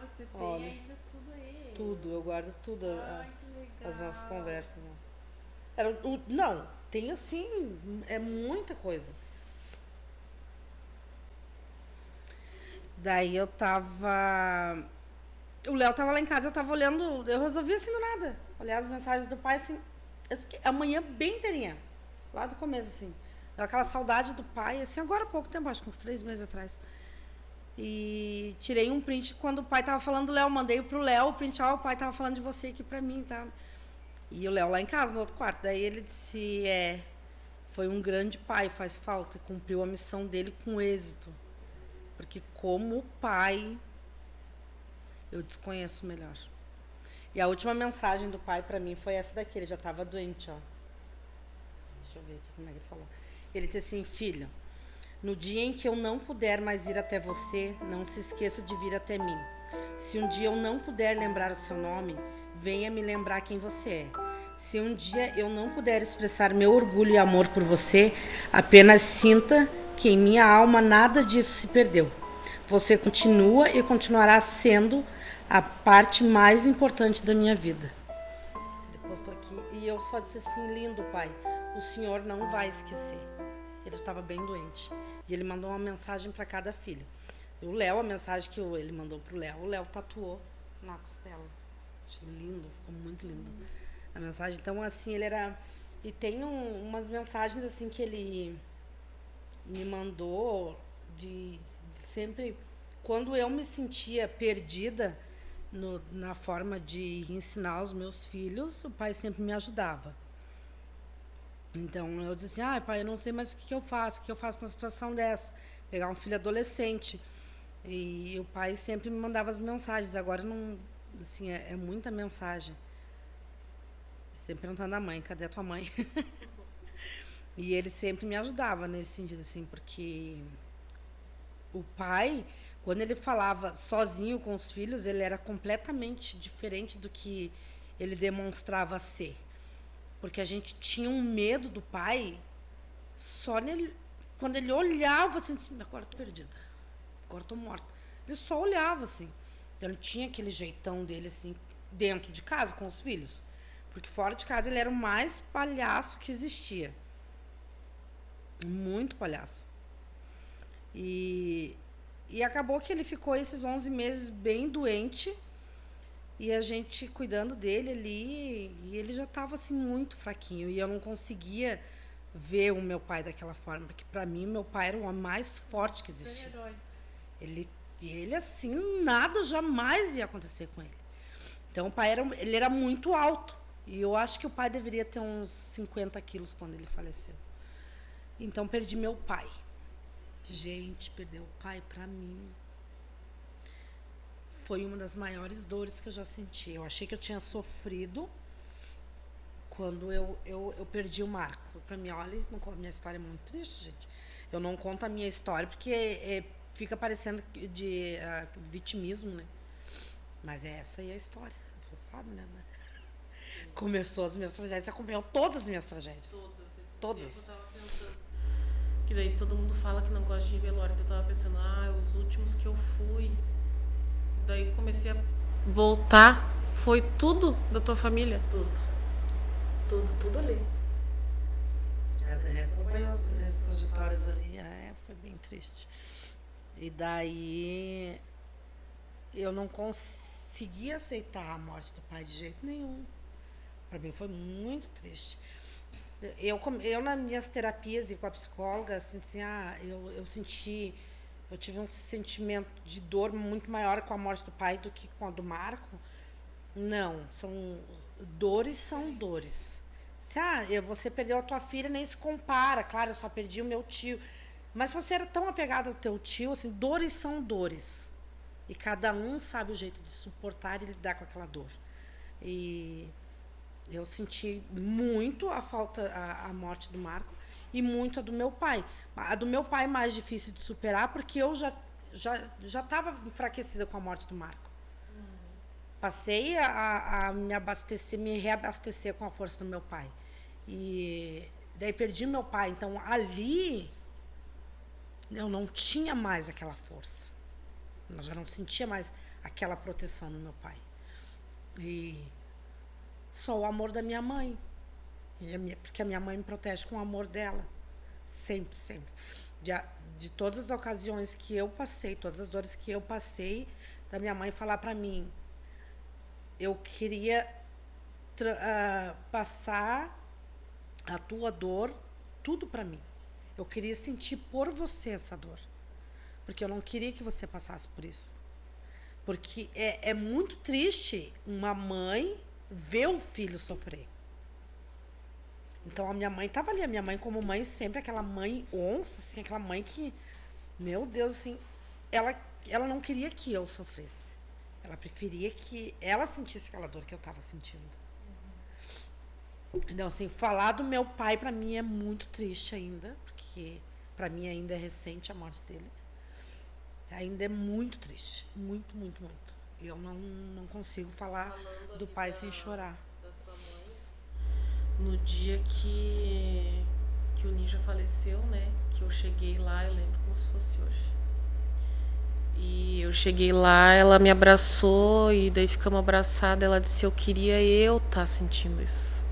Você tem Olha, ainda tudo aí. Tudo, eu guardo tudo, Que legal. as nossas conversas. Não, tem assim, é muita coisa. Daí eu tava... O Léo tava lá em casa, eu tava olhando, eu resolvi assim do nada, olhar as mensagens do pai assim, amanhã bem inteirinha, lá do começo assim. Aquela saudade do pai, assim, agora há pouco tempo, acho que uns 3 meses atrás. E tirei um print quando o pai tava falando do Léo, mandei pro Léo o print, o pai tava falando de você aqui pra mim, tá? E o Léo lá em casa, no outro quarto. Daí ele disse, foi um grande pai, faz falta, cumpriu a missão dele com êxito. Porque como pai, eu desconheço melhor. E a última mensagem do pai pra mim foi essa daqui, ele já tava doente, ó. Deixa eu ver aqui como é que ele falou. Ele disse assim, filha, no dia em que eu não puder mais ir até você, não se esqueça de vir até mim. Se um dia eu não puder lembrar o seu nome, venha me lembrar quem você é. Se um dia eu não puder expressar meu orgulho e amor por você, apenas sinta que em minha alma nada disso se perdeu. Você continua e continuará sendo a parte mais importante da minha vida. Depois estou aqui e eu só disse assim, lindo pai, o senhor não vai esquecer. Ele estava bem doente. E ele mandou uma mensagem para cada filho. O Léo, a mensagem que ele mandou pro Léo, o Léo tatuou na costela. Achei lindo, ficou muito lindo. A mensagem, então assim, ele era... E tem umas mensagens assim que ele me mandou de sempre... Quando eu me sentia perdida na forma de ensinar os meus filhos, o pai sempre me ajudava. Então, eu disse assim, pai, eu não sei mais o que eu faço numa situação dessa. Pegar um filho adolescente. E o pai sempre me mandava as mensagens. Agora, não, assim, é muita mensagem. Sempre perguntando à mãe, cadê a tua mãe? E ele sempre me ajudava nesse sentido, assim, porque o pai, quando ele falava sozinho com os filhos, ele era completamente diferente do que ele demonstrava ser. Porque a gente tinha um medo do pai só nele, quando ele olhava assim, agora eu tô perdida, agora eu tô morta. Ele só olhava assim. Então ele tinha aquele jeitão dele assim, dentro de casa com os filhos. Porque fora de casa ele era o mais palhaço que existia. Muito palhaço. E acabou que ele ficou esses 11 meses bem doente. E a gente cuidando dele ali, e ele já estava assim muito fraquinho. E eu não conseguia ver o meu pai daquela forma, porque para mim meu pai era o homem mais forte que existia. Ele assim, nada jamais ia acontecer com ele. Então o pai ele era muito alto. E eu acho que o pai deveria ter uns 50 quilos quando ele faleceu. Então perdi meu pai. Gente, perder o pai para mim foi uma das maiores dores que eu já senti. Eu achei que eu tinha sofrido quando eu perdi o Marco. Para mim, olha, minha história é muito triste, gente. Eu não conto a minha história porque fica parecendo de vitimismo, né? Mas essa aí é a história. Você sabe, né? Começou as minhas tragédias. Você acompanhou todas as minhas tragédias. Todas. Eu tava pensando. Que daí todo mundo fala que não gosta de velório. Eu tava pensando, os últimos que eu fui. Daí comecei a voltar. Foi tudo da tua família? Tudo ali. Acompanhou as minhas trajetórias ali. Foi bem triste. E daí eu não consegui aceitar a morte do pai de jeito nenhum. Para mim foi muito triste. Eu nas minhas terapias e com a psicóloga, assim, eu tive um sentimento de dor muito maior com a morte do pai do que com a do Marco. Não, dores são dores. Você perdeu a tua filha, nem se compara. Claro, eu só perdi o meu tio. Mas você era tão apegado ao teu tio, assim, dores são dores. E cada um sabe o jeito de suportar e lidar com aquela dor. E eu senti muito a morte do Marco e muito a do meu pai. A do meu pai é mais difícil de superar, porque eu já estava enfraquecida com a morte do Marco. Passei a me reabastecer com a força do meu pai. E daí perdi meu pai. Então, ali, eu não tinha mais aquela força. Eu já não sentia mais aquela proteção no meu pai. E só o amor da minha mãe. Porque a minha mãe me protege com o amor dela. Sempre, sempre. De todas as ocasiões que eu passei, todas as dores que eu passei, da minha mãe falar para mim, eu queria passar a tua dor, tudo para mim. Eu queria sentir por você essa dor. Porque eu não queria que você passasse por isso. Porque é muito triste uma mãe ver o filho sofrer. Então, a minha mãe estava ali. A minha mãe, como mãe, sempre aquela mãe onça, assim, aquela mãe que, meu Deus, assim, ela não queria que eu sofresse. Ela preferia que ela sentisse aquela dor que eu estava sentindo. Então, assim, falar do meu pai, para mim, é muito triste ainda, porque para mim ainda é recente a morte dele. Ainda é muito triste. Muito, muito, muito. Eu não consigo falar do pai sem chorar. Da tua mãe, no dia que o Ninja faleceu, né? Que eu cheguei lá, eu lembro como se fosse hoje. E eu cheguei lá, ela me abraçou e daí ficamos abraçadas. Ela disse, eu queria eu estar sentindo isso.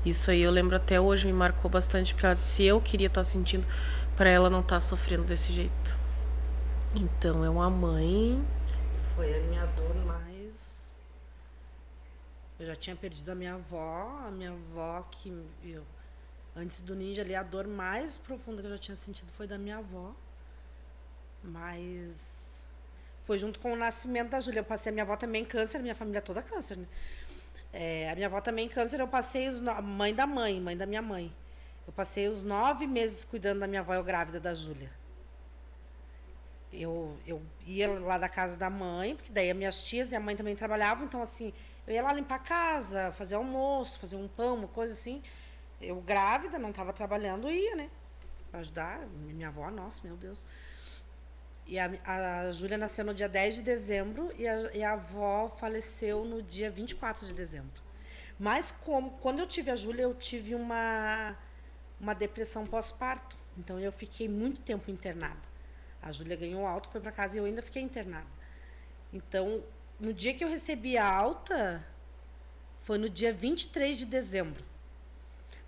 Isso aí eu lembro até hoje, me marcou bastante, porque ela disse, eu queria estar sentindo para ela não estar sofrendo desse jeito. Então é uma mãe. Foi a minha dor mais. Eu já tinha perdido a minha avó que antes do Ninja ali, a dor mais profunda que eu já tinha sentido foi da minha avó. Mas foi junto com o nascimento da Júlia. Eu passei a minha avó também câncer, minha família toda câncer, né? A minha avó também câncer, eu passei mãe da minha mãe. Eu passei os 9 meses cuidando da minha avó, eu grávida da Júlia. Eu ia lá da casa da mãe, porque daí as minhas tias e a mãe também trabalhavam, então assim, eu ia lá limpar a casa, fazer almoço, fazer um pão, uma coisa assim. Eu grávida, não estava trabalhando, ia, né? Para ajudar. Minha avó, nossa, meu Deus. E a Júlia nasceu no dia 10 de dezembro e a avó faleceu no dia 24 de dezembro. Mas quando eu tive a Júlia, eu tive uma depressão pós-parto. Então eu fiquei muito tempo internada. A Júlia ganhou alta, foi para casa e eu ainda fiquei internada. Então, no dia que eu recebi a alta, foi no dia 23 de dezembro.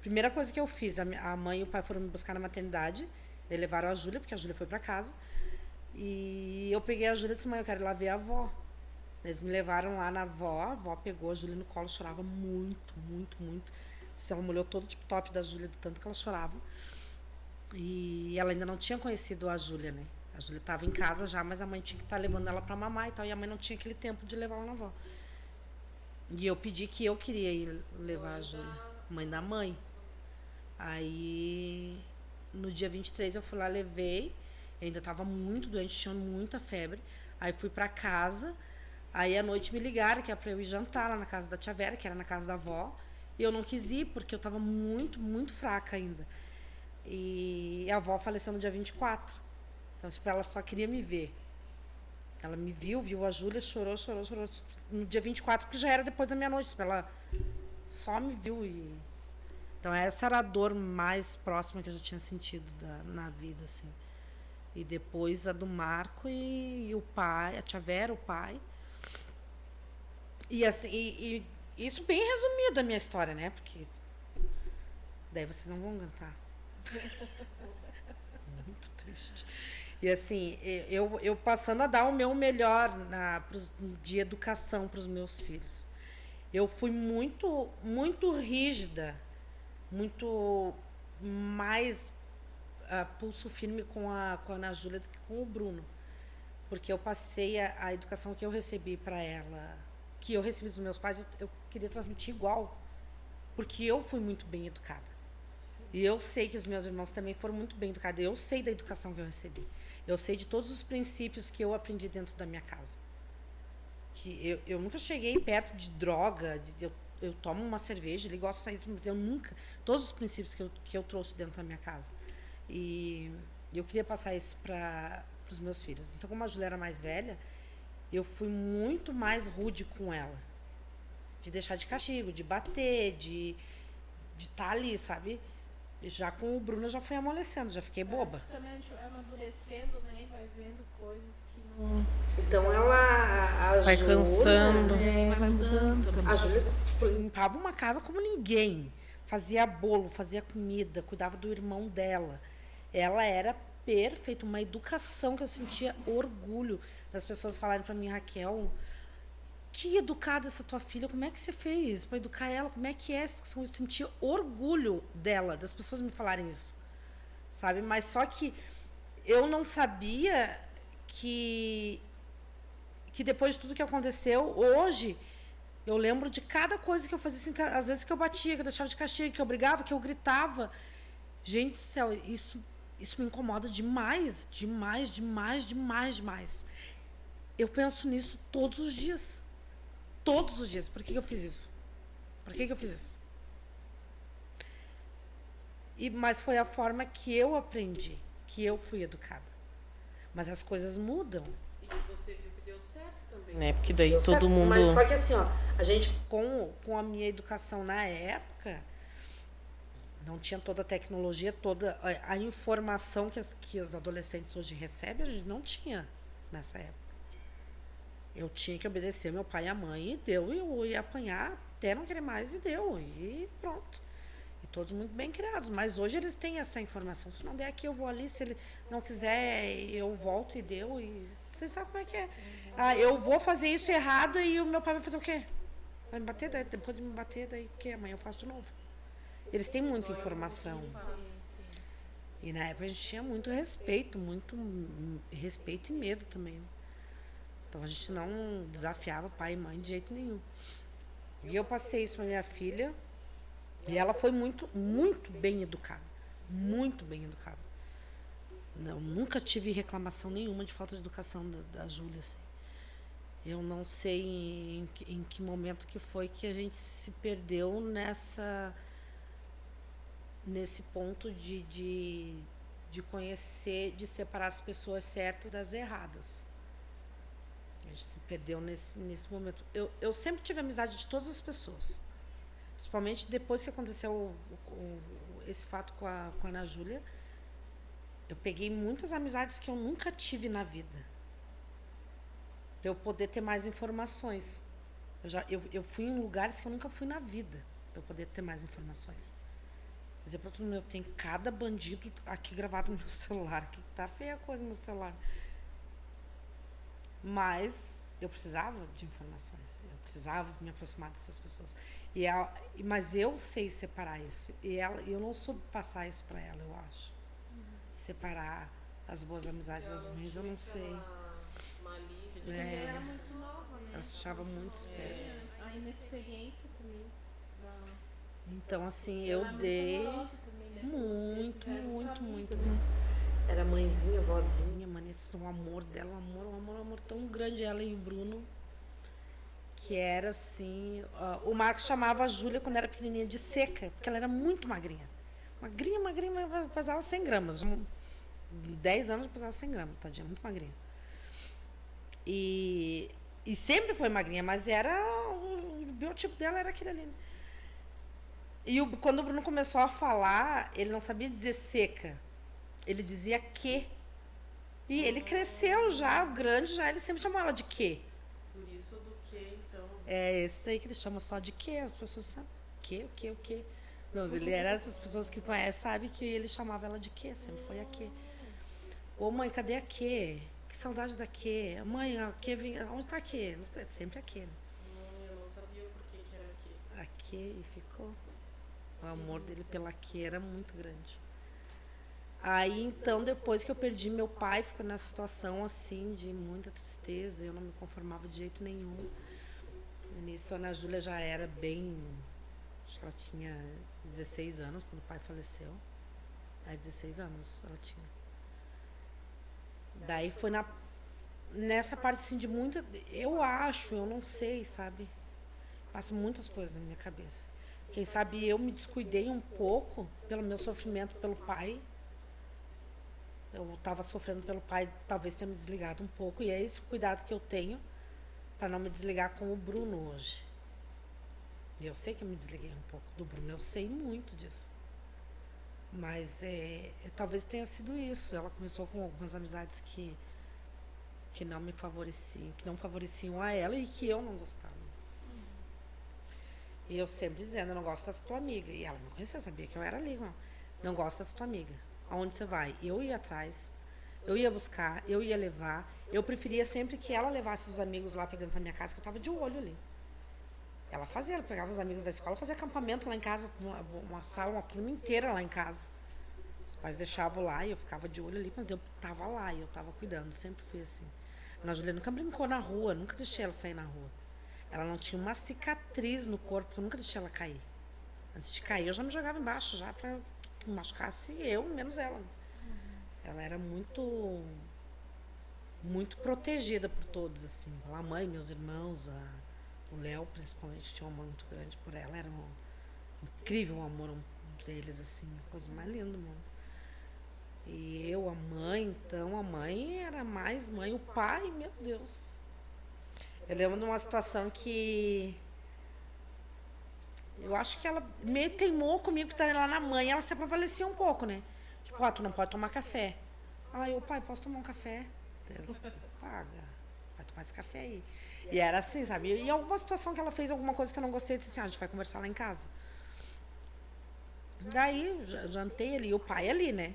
Primeira coisa que eu fiz, a mãe e o pai foram me buscar na maternidade, eles levaram a Júlia, porque a Júlia foi para casa. E eu peguei a Júlia e disse, mãe, eu quero ir lá ver a avó. Eles me levaram lá na avó, a avó pegou a Júlia no colo, chorava muito, muito, muito. Ela molhou todo o tipo top da Júlia, do tanto que ela chorava. E ela ainda não tinha conhecido a Júlia, né? A Júlia estava em casa já, mas a mãe tinha que estar levando ela para mamar e tal, e a mãe não tinha aquele tempo de levar ela na avó. E eu pedi que eu queria ir levar a Júlia, mãe da mãe. Aí, no dia 23, eu fui lá, levei. Eu ainda estava muito doente, tinha muita febre. Aí fui para casa. Aí à noite me ligaram que era para eu ir jantar lá na casa da tia Vera, que era na casa da avó. E eu não quis ir, porque eu estava muito, muito fraca ainda. E a avó faleceu no dia 24. Então, tipo, ela só queria me ver. Ela me viu a Júlia, chorou. No dia 24, porque já era depois da meia-noite. Tipo, ela só me viu. Então, essa era a dor mais próxima que eu já tinha sentido na vida, assim. E depois a do Marco e o pai, a tia Vera, o pai. E assim, e isso bem resumido a minha história, né? Porque daí vocês não vão aguentar. Muito triste. E assim, eu passando a dar o meu melhor de educação para os meus filhos. Eu fui muito, muito rígida, muito mais pulso firme com a Ana Júlia do que com o Bruno. Porque eu passei a educação que eu recebi para ela, que eu recebi dos meus pais, eu queria transmitir igual. Porque eu fui muito bem educada. E eu sei que os meus irmãos também foram muito bem educados. Eu sei da educação que eu recebi. Eu sei de todos os princípios que eu aprendi dentro da minha casa. Que eu nunca cheguei perto de droga, eu tomo uma cerveja, ele gosta de sair, mas eu nunca... Todos os princípios que eu trouxe dentro da minha casa. E eu queria passar isso para os meus filhos. Então, como a Júlia era mais velha, eu fui muito mais rude com ela. De deixar de castigo, de bater, de estar ali, sabe? Já com o Bruno eu já fui amolecendo, já fiquei boba. Também a gente vai amadurecendo, né? E vai vendo coisas que não... Então ela... Vai cansando. vai mudando. A Júlia tipo, limpava uma casa como ninguém. Fazia bolo, fazia comida, cuidava do irmão dela. Ela era perfeita, uma educação que eu sentia orgulho das pessoas falarem para mim, Raquel, que educada essa tua filha, como é que você fez para educar ela, como é que é essa educação? Eu sentia orgulho dela, das pessoas me falarem isso, sabe? Mas só que eu não sabia que depois de tudo que aconteceu, hoje, eu lembro de cada coisa que eu fazia, assim, às vezes que eu batia, que eu deixava de castigo, que eu brigava, que eu gritava. Gente do céu, isso me incomoda demais, demais, demais, demais, demais. Eu penso nisso todos os dias. Todos os dias. Por que eu fiz isso? Por que eu fiz isso? Mas foi a forma que eu aprendi, que eu fui educada. Mas as coisas mudam. E que você viu que deu certo também, né? Porque daí Deu todo certo, mundo... Mas só que assim, ó, a gente com a minha educação na época, não tinha toda a tecnologia, toda a informação que os adolescentes hoje recebem, a gente não tinha nessa época. Eu tinha que obedecer meu pai e a mãe, e deu, eu ia apanhar até não querer mais, e deu, e pronto. E todos muito bem criados, mas hoje eles têm essa informação. Se não der aqui, eu vou ali, se ele não quiser, eu volto e deu, e vocês sabem como é que é. Ah, eu vou fazer isso errado e o meu pai vai fazer o quê? Vai me bater, daí, depois de me bater, daí o quê? Amanhã eu faço de novo. Eles têm muita informação. E na época a gente tinha muito respeito e medo também. Então a gente não desafiava pai e mãe de jeito nenhum. E eu passei isso para minha filha e ela foi muito, muito bem educada. Muito bem educada. Eu nunca tive reclamação nenhuma de falta de educação da Júlia. Assim. Eu não sei em que momento que foi que a gente se perdeu nesse ponto de conhecer, de separar as pessoas certas das erradas. A gente se perdeu nesse momento. Eu sempre tive amizade de todas as pessoas. Principalmente depois que aconteceu esse fato com a Ana Júlia. Eu peguei muitas amizades que eu nunca tive na vida. Para eu poder ter mais informações. Eu fui em lugares que eu nunca fui na vida. Para eu poder ter mais informações. Por exemplo, eu tenho cada bandido aqui gravado no meu celular. Que tá feia a coisa no meu celular. Mas eu precisava de informações. Eu precisava me aproximar dessas pessoas. Mas eu sei separar isso. E eu não soube passar isso para ela, eu acho. Separar as boas amizades das ruins, eu não sei. Malícia. Ela era muito nova, né? Ela se achava muito esperta. A inexperiência também. Então, assim, Ela eu é muito dei amorosa também, né? muito, Vocês eram muito, muito, amigas, muito. Era mãezinha, vozinha, Manessa, um amor dela, um amor tão grande, ela e o Bruno, que era assim... o Marcos chamava a Júlia, quando era pequenininha, de seca, porque ela era muito magrinha. Magrinha, pesava 100 gramas. 10 anos pesava 100 gramas, tadinha, muito magrinha. E sempre foi magrinha, mas o biotipo dela era aquele ali. Né? E quando o Bruno começou a falar, ele não sabia dizer seca. Ele dizia que. E ele cresceu já, o grande já, ele sempre chamou ela de que. Por isso do que, então. É esse daí que ele chama só de que. As pessoas sabem. O que. Não, ele era essas pessoas que conhecem, sabem que ele chamava ela de que, sempre foi a que. Ô mãe, cadê a que? Que saudade da que? Mãe, a que vem. Onde tá a que? Sempre a que. Né? Eu não sabia por que era aqui. A que e ficou. O amor dele pela que era muito grande. Aí, então, depois que eu perdi meu pai, ficou nessa situação, assim, de muita tristeza. Eu não me conformava de jeito nenhum. Nisso, a Ana Júlia já era bem... Acho que ela tinha 16 anos quando o pai faleceu. 16 anos ela tinha. Daí foi nessa parte assim de muita. Eu não sei, sabe? Passa muitas coisas na minha cabeça. Quem sabe eu me descuidei um pouco pelo meu sofrimento pelo pai. Eu estava sofrendo pelo pai, talvez tenha me desligado um pouco. E é esse o cuidado que eu tenho para não me desligar com o Bruno hoje. E eu sei que eu me desliguei um pouco do Bruno, eu sei muito disso. Mas talvez tenha sido isso. Ela começou com algumas amizades que não me favoreciam, que não favoreciam a ela e que eu não gostava. E eu sempre dizendo, eu não gosto dessa tua amiga. E ela me conhecia, sabia que eu era ali. Não gosto dessa tua amiga. Aonde você vai? Eu ia atrás, eu ia buscar, eu ia levar. Eu preferia sempre que ela levasse os amigos lá pra dentro da minha casa, que eu tava de olho ali. Ela pegava os amigos da escola, fazia acampamento lá em casa, uma sala, uma turma inteira lá em casa. Os pais deixavam lá e eu ficava de olho ali, mas eu tava lá e eu tava cuidando, sempre fui assim. A Ana Júlia nunca brincou na rua, nunca deixei ela sair na rua. Ela não tinha uma cicatriz no corpo, porque eu nunca deixei ela cair. Antes de cair, eu já me jogava embaixo, já pra que machucasse eu, menos ela. Ela era muito protegida por todos, assim. A mãe, meus irmãos, o Léo, principalmente, tinha um amor muito grande por ela. Era incrível o amor deles, assim, a coisa mais linda do mundo. E eu, a mãe era mais mãe. O pai, meu Deus. Eu lembro de uma situação que eu acho que ela meio teimou comigo que tá lá na mãe. Ela se prevalecia um pouco, né? Tipo, tu não pode tomar café. Eu, pai, posso tomar um café? Deus, paga. Vai tomar esse café aí. E era assim, sabe? E alguma situação que ela fez, alguma coisa que eu não gostei, eu disse assim, a gente vai conversar lá em casa. Daí, jantei ali, o pai ali, né?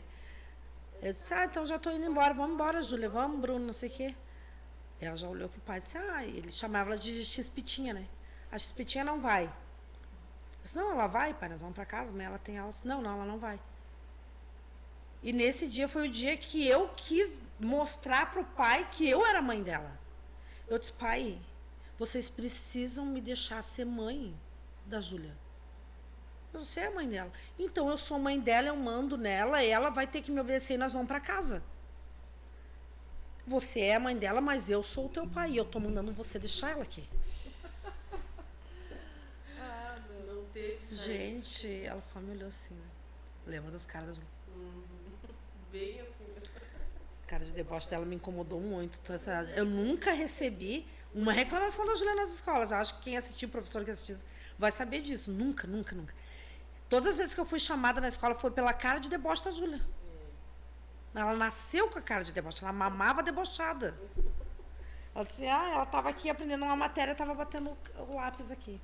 Eu disse, então já tô indo embora, vamos embora, Júlia, vamos, Bruno, não sei o quê. Ela já olhou pro pai e disse, ele chamava ela de X-Pitinha, né? A X-Pitinha não vai. Eu disse, não, ela vai, pai, nós vamos pra casa, mas ela tem aula. Eu disse, não, ela não vai. E nesse dia foi o dia que eu quis mostrar pro pai que eu era mãe dela. Eu disse, pai, vocês precisam me deixar ser mãe da Júlia. Eu sei a mãe dela. Então eu sou mãe dela, eu mando nela, ela vai ter que me obedecer e nós vamos pra casa. Você é a mãe dela, mas eu sou o teu pai. E eu tô mandando você deixar ela aqui. Não teve saída. Gente, ela só me olhou assim, né? Lembra das caras da Júlia? Bem assim. As caras de deboche dela me incomodou muito. Eu nunca recebi uma reclamação da Júlia nas escolas. Eu acho que quem assistiu, o professor que assistiu, vai saber disso. Nunca, nunca, nunca. Todas as vezes que eu fui chamada na escola foi pela cara de deboche da Júlia. Ela nasceu com a cara de deboche, ela mamava debochada. Ela disse, ela estava aqui aprendendo uma matéria, estava batendo o lápis aqui.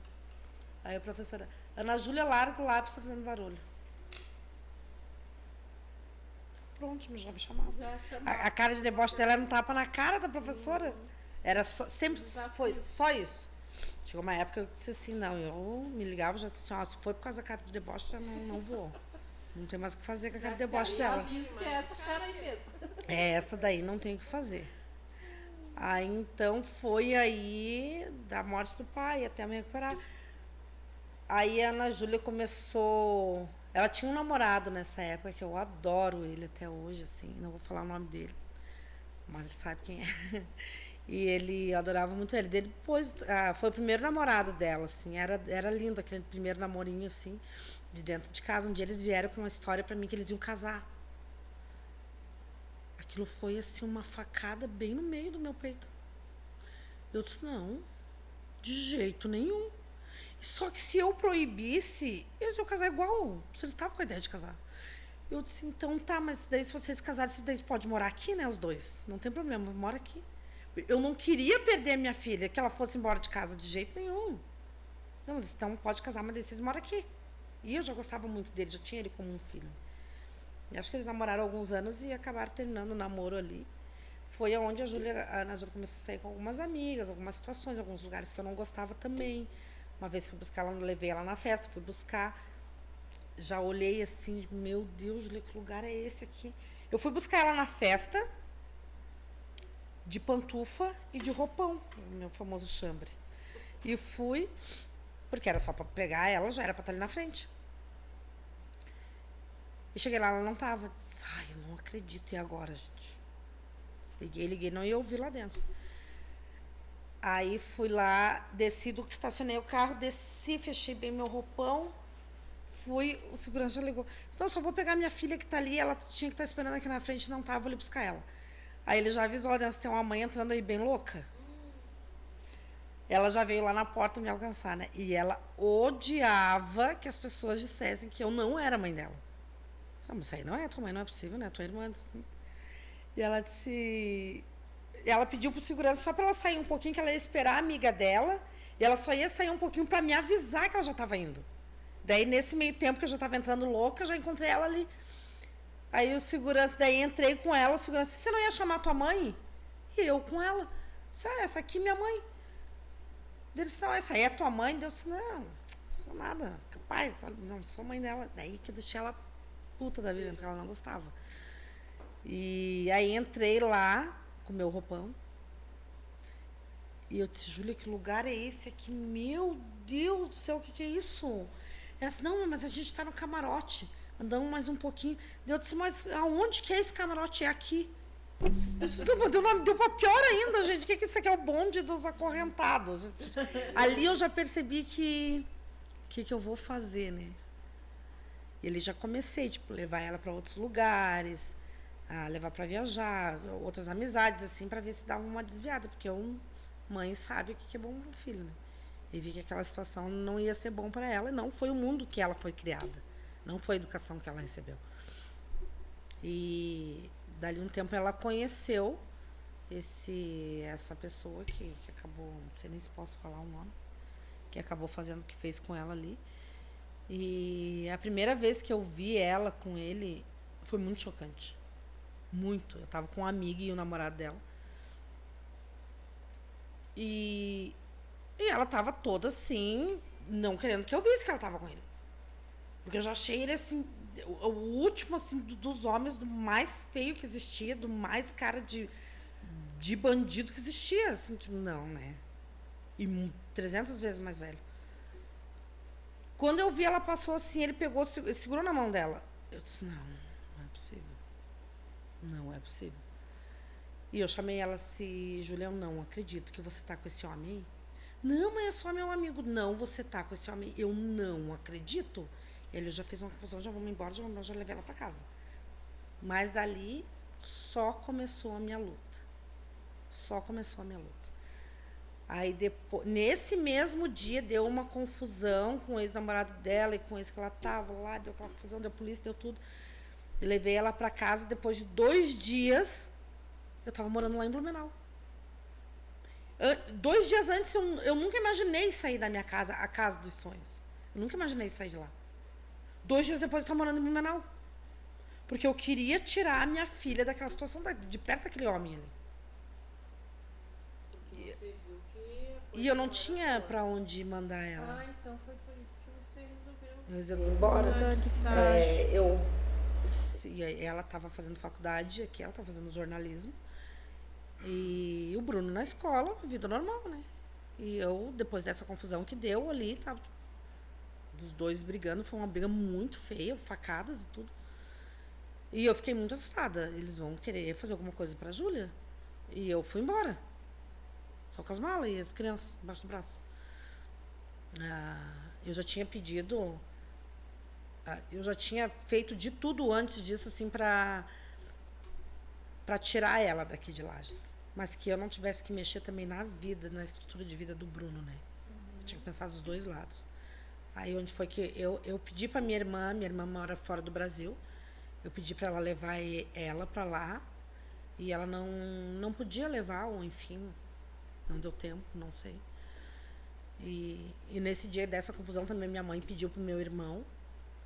Aí a professora, Ana Júlia, larga o lápis, está fazendo barulho. Pronto, já me chamava. A cara de deboche dela era um tapa na cara da professora. Era sempre foi só isso. Chegou uma época que eu disse assim, não, eu me ligava, já disse, se foi por causa da cara de deboche, já não vou. Não tem mais o que fazer com a cara de deboche dela. Aviso que é essa cara aí mesmo. Essa daí não tem o que fazer. Aí então foi aí da morte do pai até me recuperar. Aí a Ana Júlia começou. Ela tinha um namorado nessa época, que eu adoro ele até hoje, assim, não vou falar o nome dele, mas ele sabe quem é. E ele adorava muito ele. Depois, foi o primeiro namorado dela, assim, era lindo aquele primeiro namorinho, assim, de dentro de casa. Um dia eles vieram com uma história pra mim que eles iam casar. Aquilo foi, assim, uma facada bem no meio do meu peito. Eu disse, não, de jeito nenhum. Só que se eu proibisse, eles iam casar igual. Eles estavam com a ideia de casar. Eu disse, então tá, mas daí se vocês casarem, vocês daí podem morar aqui, né, os dois? Não tem problema, mora aqui. Eu não queria perder a minha filha, que ela fosse embora de casa de jeito nenhum. Não, mas então pode casar, mas daí vocês moram aqui. E eu já gostava muito dele, já tinha ele como um filho. E acho que eles namoraram alguns anos e acabaram terminando o namoro ali. Foi onde a Ana Júlia começou a sair com algumas amigas, algumas situações, alguns lugares que eu não gostava também. Uma vez fui buscar ela, levei ela na festa, fui buscar. Já olhei assim, meu Deus, Júlia, que lugar é esse aqui? Eu fui buscar ela na festa, de pantufa e de roupão, meu famoso chambre. E fui, porque era só para pegar ela, já era para estar ali na frente. E cheguei lá, ela não tava. Disse, eu não acredito, e agora, gente? Liguei, não ia ouvir lá dentro. Aí fui lá, desci estacionei o carro, desci, fechei bem meu roupão, fui, o segurança já ligou. Não, só vou pegar minha filha que tá ali, ela tinha que estar esperando aqui na frente, não tava, vou ali buscar ela. Aí ele já avisou lá dentro, tem uma mãe entrando aí bem louca. Ela já veio lá na porta me alcançar, né? E ela odiava que as pessoas dissessem que eu não era mãe dela. Não, mas isso aí não é tua mãe, não é possível, né? Tua irmã disse. E ela disse... Ela pediu pro segurança só para ela sair um pouquinho, que ela ia esperar a amiga dela, e ela só ia sair um pouquinho para me avisar que ela já estava indo. Daí, nesse meio tempo que eu já estava entrando louca, já encontrei ela ali. Aí o segurança, daí entrei com ela, o segurança disse, você não ia chamar tua mãe? E eu com ela. Disse, essa aqui é minha mãe. Ele disse, não, essa aí é tua mãe? Eu disse, não sou nada, capaz, não sou mãe dela. Daí que eu deixei ela puta da vida, porque ela não gostava. E aí entrei lá com o meu roupão. E eu disse, Júlia, que lugar é esse aqui? Meu Deus do céu, o que é isso? Ela disse, não, mas a gente tá no camarote. Andamos mais um pouquinho. Eu disse, mas aonde que é esse camarote? É aqui. Eu disse, deu pra pior ainda, gente. O que é isso aqui? É o bonde dos acorrentados. Ali eu já percebi que eu vou fazer, né? E ali já comecei, tipo, levar ela para outros lugares, a levar para viajar, outras amizades, assim, para ver se dava uma desviada, porque mãe sabe o que é bom pro filho, né? E vi que aquela situação não ia ser bom para ela, e não foi o mundo que ela foi criada, não foi a educação que ela recebeu. E dali um tempo ela conheceu essa pessoa que acabou, não sei nem se posso falar o nome, que acabou fazendo o que fez com ela ali. E a primeira vez que eu vi ela com ele foi muito chocante. Muito. Eu tava com uma amiga e o namorado dela. E ela tava toda assim, não querendo que eu visse que ela tava com ele. Porque eu já achei ele assim, o último assim, dos homens, do mais feio que existia, do mais cara de bandido que existia. Assim, tipo, não, né? E 300 vezes mais velho. Quando eu vi, ela passou assim, ele pegou, segurou na mão dela. Eu disse, não é possível. Não é possível. E eu chamei ela assim, Julia, eu não acredito que você tá com esse homem aí. Não, mas é só meu amigo. Não, você tá com esse homem. Eu não acredito. Ele já fez uma confusão, já vamos embora, já levei ela pra casa. Mas dali só começou a minha luta. Só começou a minha luta. Aí depois, nesse mesmo dia, deu uma confusão com o ex-namorado dela e com esse que ela tava lá, deu aquela confusão, deu polícia, deu tudo. E levei ela pra casa, depois de 2 dias, eu tava morando lá em Blumenau. 2 dias antes, eu nunca imaginei sair da minha casa, a casa dos sonhos. Eu nunca imaginei sair de lá. 2 dias depois, eu tava morando em Blumenau. Porque eu queria tirar a minha filha daquela situação, de perto daquele homem ali. Porque você viu que E eu não tinha pra onde mandar ela. Então foi por isso que você resolveu. Eu resolvi ir embora. Tá. Ela estava fazendo faculdade aqui, ela estava fazendo jornalismo. E o Bruno na escola, vida normal, né? E eu, depois dessa confusão que deu ali, tava dos dois brigando, foi uma briga muito feia, facadas e tudo. E eu fiquei muito assustada. Eles vão querer fazer alguma coisa pra Júlia. E eu fui embora. Só com as malas e as crianças embaixo do braço. Eu já tinha pedido... eu já tinha feito de tudo antes disso, assim, pra tirar ela daqui de Lages. Mas que eu não tivesse que mexer também na vida, na estrutura de vida do Bruno, né? Eu tinha que pensar dos dois lados. Aí onde foi que eu pedi pra minha irmã mora fora do Brasil, eu pedi pra ela levar ela pra lá, e ela não podia levar, ou enfim, não deu tempo, não sei. E nesse dia dessa confusão também minha mãe pediu pro meu irmão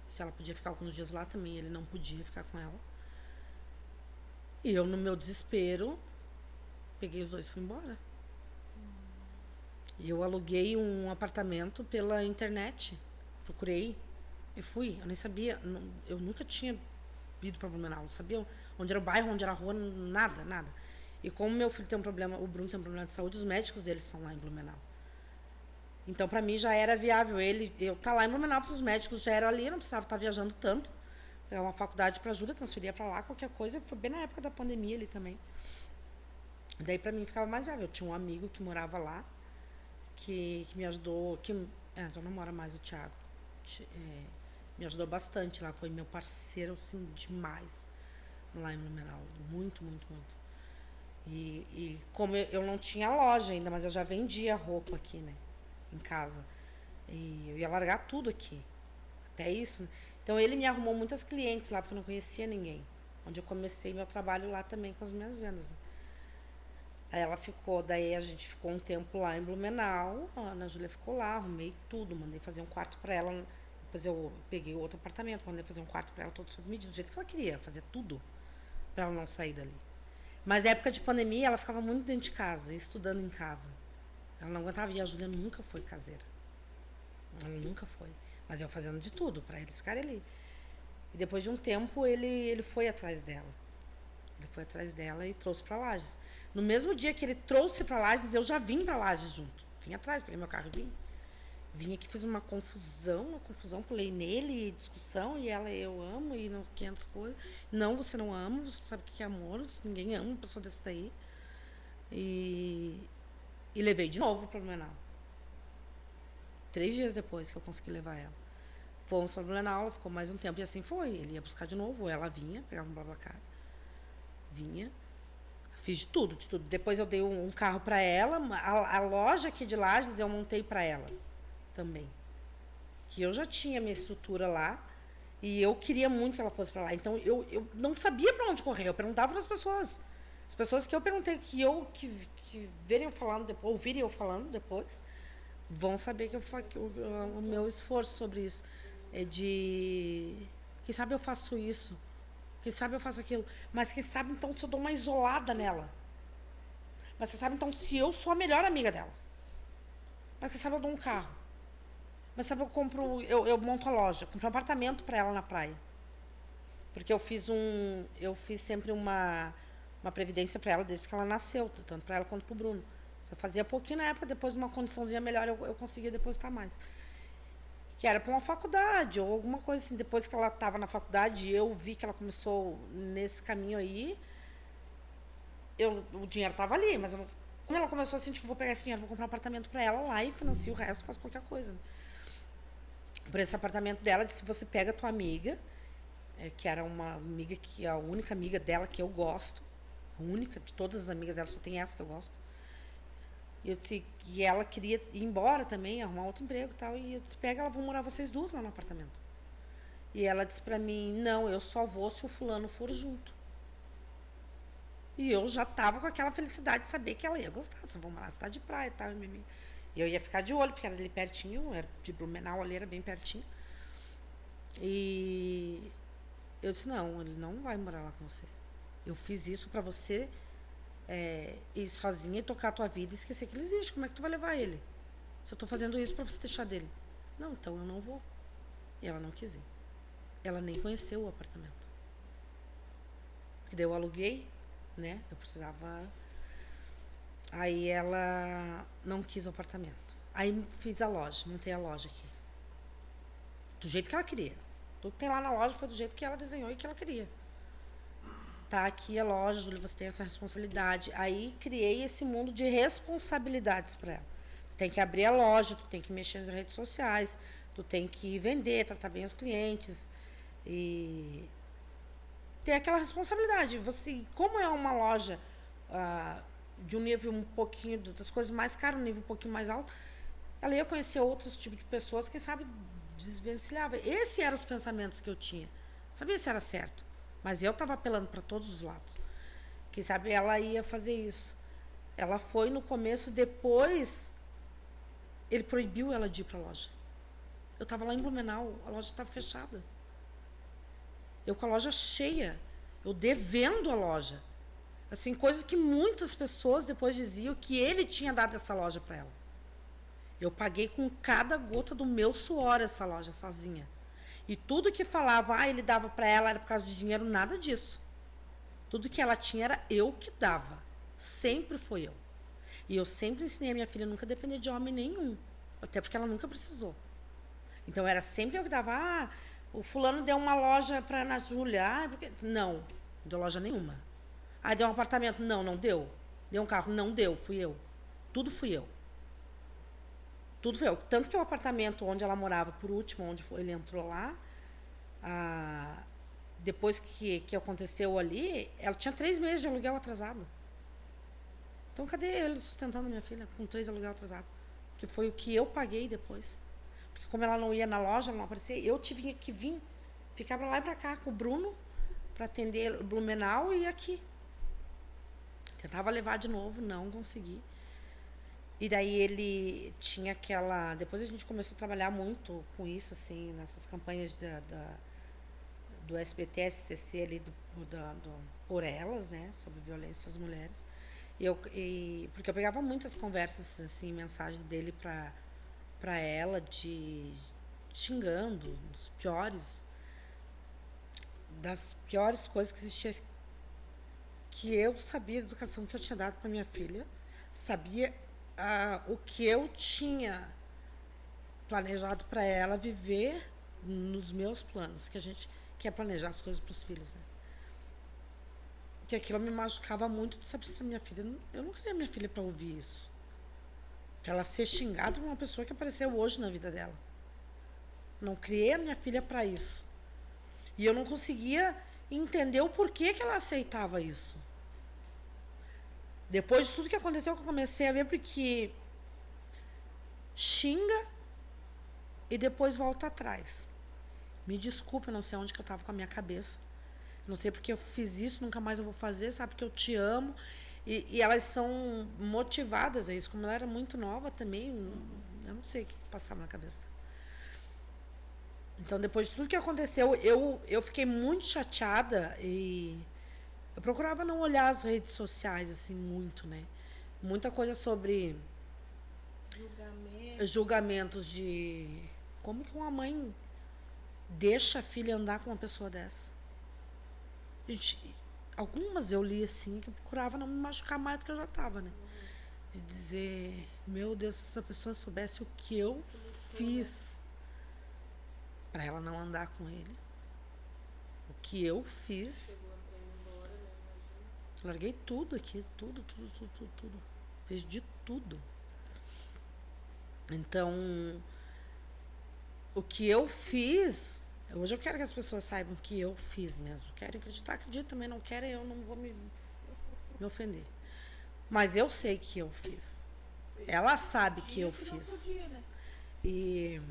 se ela podia ficar alguns dias lá também, ele não podia ficar com ela. E eu, no meu desespero, peguei os dois e fui embora. E eu aluguei um apartamento pela internet, procurei e fui. Eu nem sabia, eu nunca tinha ido para Blumenau, não sabia onde era o bairro, onde era a rua, nada. E como meu filho tem um problema, o Bruno tem um problema de saúde, os médicos deles são lá em Blumenau. Então, para mim, já era viável eu estar lá em Blumenau, porque os médicos já eram ali, eu não precisava estar viajando tanto. Pegar uma faculdade para Júlia, transferia para lá, qualquer coisa. Foi bem na época da pandemia ali também. Daí pra mim ficava mais viável. Eu tinha um amigo que morava lá, que me ajudou, já não mora mais o Thiago. Me ajudou bastante lá, foi meu parceiro, assim, demais lá em Blumenau. Muito, muito, muito. E como eu não tinha loja ainda, mas eu já vendia roupa aqui, né? Em casa. E eu ia largar tudo aqui. Até isso. Então ele me arrumou muitas clientes lá, porque eu não conhecia ninguém. Onde eu comecei meu trabalho lá também com as minhas vendas, né? Aí ela ficou, daí a gente ficou um tempo lá em Blumenau, a Ana Júlia ficou lá, arrumei tudo, mandei fazer um quarto pra ela. Depois eu peguei outro apartamento, mandei fazer um quarto pra ela todo sob medida, do jeito que ela queria, fazer tudo pra ela não sair dali. Mas na época de pandemia, ela ficava muito dentro de casa, estudando em casa. Ela não aguentava, e a Júlia nunca foi caseira. Ela nunca foi. Mas eu fazendo de tudo pra eles ficarem ali. E depois de um tempo, ele foi atrás dela. Ele foi atrás dela e trouxe pra Lages. No mesmo dia que ele trouxe pra Lages, eu já vim pra Lages junto. Vim atrás, peguei meu carro e vim. Vim aqui, fiz uma confusão, pulei nele, discussão, e ela, eu amo, e não 500 coisas. Não, você não ama, você sabe o que é amor, ninguém ama uma pessoa desse daí. E levei de novo pra Blumenau. 3 dias depois que eu consegui levar ela. Fomos pra Blumenau, ela ficou mais um tempo, e assim foi. Ele ia buscar de novo, ou ela vinha, pegava um BlaBlaCar. Vinha, fiz de tudo, de tudo. Depois eu dei um carro para ela, a loja aqui de Lages eu montei para ela também. Que eu já tinha minha estrutura lá e eu queria muito que ela fosse para lá. Então eu não sabia para onde correr, eu perguntava para as pessoas. As pessoas que eu perguntei, que verem eu falando depois, ouvirem eu falando depois, vão saber que o meu esforço sobre isso é de... Quem sabe eu faço isso. Quem sabe eu faço aquilo. Mas quem sabe, então, se eu dou uma isolada nela. Mas quem sabe, então, se eu sou a melhor amiga dela. Mas quem sabe eu dou um carro. Mas sabe, eu monto a loja. Compro um apartamento para ela na praia. Porque eu fiz sempre uma previdência para ela desde que ela nasceu. Tanto para ela quanto para o Bruno. Eu fazia pouquinho na época, depois de uma condiçãozinha melhor, eu conseguia depositar mais. Que era para uma faculdade ou alguma coisa assim. Depois que ela estava na faculdade, eu vi que ela começou nesse caminho aí. O dinheiro estava ali, mas como ela começou assim, tipo, vou pegar esse dinheiro, vou comprar um apartamento para ela lá e financio o resto, faço qualquer coisa. Por esse apartamento dela, disse, você pega a tua amiga, que era uma amiga que a única amiga dela que eu gosto, a única de todas as amigas dela, só tem essa que eu gosto. E eu disse que ela queria ir embora também, arrumar outro emprego e tal. E eu disse, pega, ela, vão morar vocês duas lá no apartamento. E ela disse pra mim, não, eu só vou se o fulano for junto. E eu já tava com aquela felicidade de saber que ela ia gostar. Vocês vão morar na cidade de praia e tal. E eu ia ficar de olho, porque era ali pertinho, era de Blumenau, ali era bem pertinho. E eu disse, não, ele não vai morar lá com você. Eu fiz isso pra você... ir sozinha e tocar a tua vida e esquecer que ele existe. Como é que tu vai levar ele? Se eu tô fazendo isso pra você deixar dele. Não, então eu não vou. E ela não quis ir. Ela nem conheceu o apartamento. Porque daí eu aluguei, né? Eu precisava... Aí ela não quis o apartamento. Aí fiz a loja, montei a loja aqui. Do jeito que ela queria. Tudo que tem lá na loja foi do jeito que ela desenhou e que ela queria. Tá aqui a loja, Júlia, você tem essa responsabilidade. Aí criei esse mundo de responsabilidades para ela. Tu tem que abrir a loja, tu tem que mexer nas redes sociais, tu tem que vender, tratar bem os clientes. E ter aquela responsabilidade. Você, como é uma loja de um nível um pouquinho, das coisas mais caras, um nível um pouquinho mais alto, ela ia conhecer outros tipos de pessoas, quem sabe desvencilhava. Esses eram os pensamentos que eu tinha. Não sabia se era certo. Mas eu estava apelando para todos os lados. Quem sabe ela ia fazer isso. Ela foi no começo, depois ele proibiu ela de ir para a loja. Eu estava lá em Blumenau, a loja estava fechada. Eu com a loja cheia, eu devendo a loja. Assim, coisas que muitas pessoas depois diziam que ele tinha dado essa loja para ela. Eu paguei com cada gota do meu suor essa loja sozinha. E tudo que falava, ele dava para ela, era por causa de dinheiro, nada disso. Tudo que ela tinha era eu que dava. Sempre foi eu. E eu sempre ensinei a minha filha a nunca depender de homem nenhum. Até porque ela nunca precisou. Então era sempre eu que dava, o fulano deu uma loja para Ana Júlia. Não, não deu loja nenhuma. Deu um apartamento. Não, não deu. Deu um carro. Não deu, fui eu. Tudo fui eu. Tudo fui eu. Tanto que o apartamento onde ela morava, por último, onde ele entrou lá, depois que aconteceu ali, ela tinha 3 meses de aluguel atrasado. Então, cadê ele sustentando minha filha com 3 aluguel atrasado? Que foi o que eu paguei depois. Porque como ela não ia na loja, não aparecia, eu tive que vir, ficar pra lá e pra cá com o Bruno, para atender Blumenau e aqui. Tentava levar de novo, não consegui. E daí ele tinha aquela... Depois a gente começou a trabalhar muito com isso, assim, nessas campanhas do SBT, SCC ali, do Por Elas, né? Sobre violência às mulheres. Porque eu pegava muitas conversas, assim, mensagens dele para ela, xingando, das piores coisas que existia, que eu sabia da educação que eu tinha dado para minha filha, sabia o que eu tinha planejado para ela viver nos meus planos, que a gente quer planejar as coisas para os filhos, né? Que aquilo me machucava muito, sabe, se minha filha, eu não queria minha filha para ouvir isso, para ela ser xingada por uma pessoa que apareceu hoje na vida dela. Não criei a minha filha para isso. E eu não conseguia entender o porquê que ela aceitava isso. Depois de tudo que aconteceu, eu comecei a ver porque xinga e depois volta atrás. Me desculpa, eu não sei onde que eu estava com a minha cabeça. Não sei porque eu fiz isso, nunca mais eu vou fazer, sabe que eu te amo. E elas são motivadas a isso. Como ela era muito nova também, eu não sei o que passava na cabeça. Então, depois de tudo que aconteceu, eu fiquei muito chateada e eu procurava não olhar as redes sociais, assim, muito, né? Muita coisa sobre julgamentos de como que uma mãe deixa a filha andar com uma pessoa dessa. Gente, algumas eu li assim, que eu procurava não me machucar mais do que eu já estava, né? De dizer, meu Deus, se essa pessoa soubesse o que eu fiz para ela não andar com ele. O que eu fiz. Larguei tudo aqui, tudo. Fiz de tudo. Então, o que eu fiz... Hoje eu quero que as pessoas saibam que eu fiz mesmo. Querem acreditar, acreditam também. Não querem, eu não vou me ofender. Mas eu sei que eu fiz. Ela sabe que eu fiz. E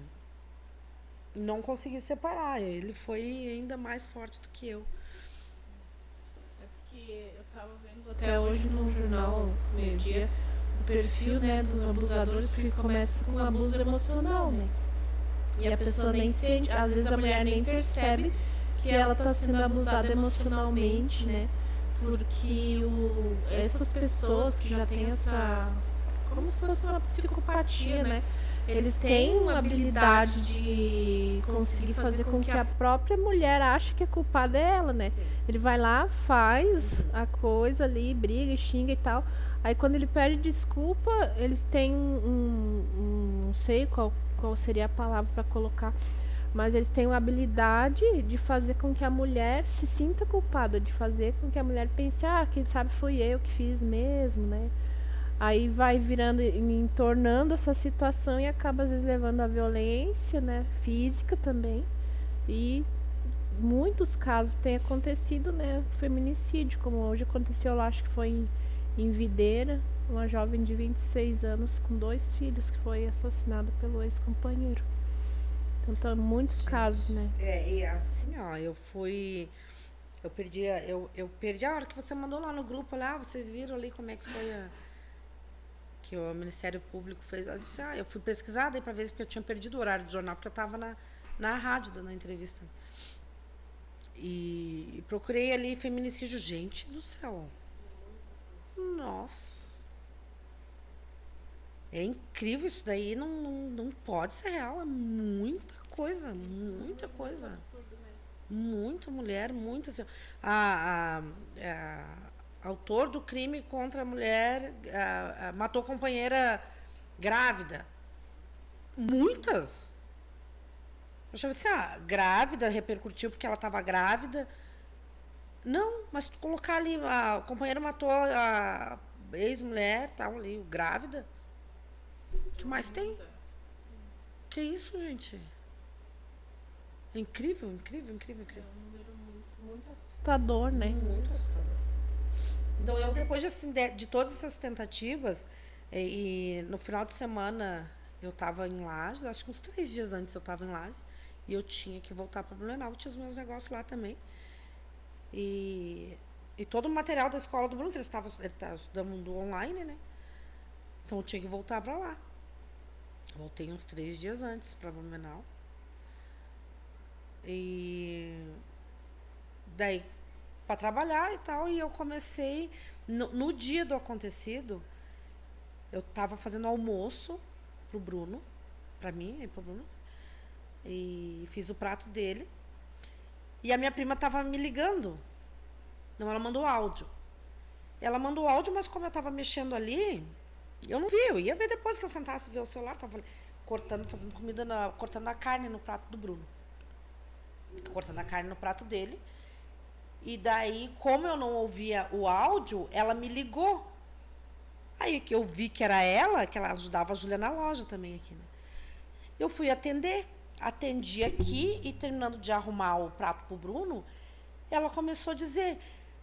não consegui separar. Ele foi ainda mais forte do que eu. É porque eu estava vendo até hoje no jornal, meio-dia, o perfil, né, dos abusadores, porque começa com abuso emocional, né? E a pessoa nem sente, às vezes a mulher nem percebe que ela está sendo abusada emocionalmente, né? Porque essas pessoas que já têm essa... como se fosse uma psicopatia, né? Eles têm uma habilidade de conseguir fazer com que a própria mulher ache que a culpada é ela, né? Ele vai lá, faz a coisa ali, briga, xinga e tal. Aí quando ele pede desculpa, eles têm não sei qual seria a palavra para colocar, mas eles têm uma habilidade de fazer com que a mulher se sinta culpada, de fazer com que a mulher pense, quem sabe foi eu que fiz mesmo, né? Aí vai virando, entornando essa situação e acaba às vezes levando à violência, né, física também. E muitos casos têm acontecido, né, feminicídio, como hoje aconteceu lá, acho que foi em Videira, uma jovem de 26 anos com 2 filhos que foi assassinada pelo ex-companheiro. Então, muitos casos, né? E assim, ó, eu perdi a hora que você mandou lá no grupo, lá, vocês viram ali como é que foi que o Ministério Público fez. Eu disse, eu fui pesquisada aí para ver, porque eu tinha perdido o horário do jornal, porque eu estava na rádio dando a entrevista. E procurei ali feminicídio. Gente do céu. Nossa. É incrível isso daí, não pode ser real, é muita coisa. Muita mulher, muita... Assim, autor do crime contra a mulher matou companheira grávida. Muitas. Eu achava assim, grávida, repercutiu porque ela estava grávida. Não, mas tu colocar ali, a companheira matou a ex-mulher, tal, ali, grávida. O que mais tem? Que isso, gente? É incrível, incrível, incrível, incrível. É um número muito assustador, né? Muito assustador. Então, eu depois de todas essas tentativas, e no final de semana eu estava em Lages, acho que uns 3 dias antes eu estava em Lages, e eu tinha que voltar para Blumenau, tinha os meus negócios lá também. E todo o material da escola do Bruno, que ele estava estudando online, né? Então eu tinha que voltar para lá. Voltei uns 3 dias antes para Blumenau. E daí para trabalhar e tal, e eu comecei no dia do acontecido, eu estava fazendo almoço pro Bruno, para mim e pro Bruno, e fiz o prato dele, e a minha prima estava me ligando. Não, ela mandou áudio. Ela mandou áudio, mas como eu estava mexendo ali, eu não vi, eu ia ver depois que eu sentasse e ver o celular, estava cortando, fazendo comida, cortando a carne no prato do Bruno, cortando a carne no prato dele. E daí, como eu não ouvia o áudio, ela me ligou. Aí que eu vi que era ela, que ela ajudava a Júlia na loja também aqui, né? Eu fui atender. Atendi aqui e terminando de arrumar o prato pro Bruno, ela começou a dizer: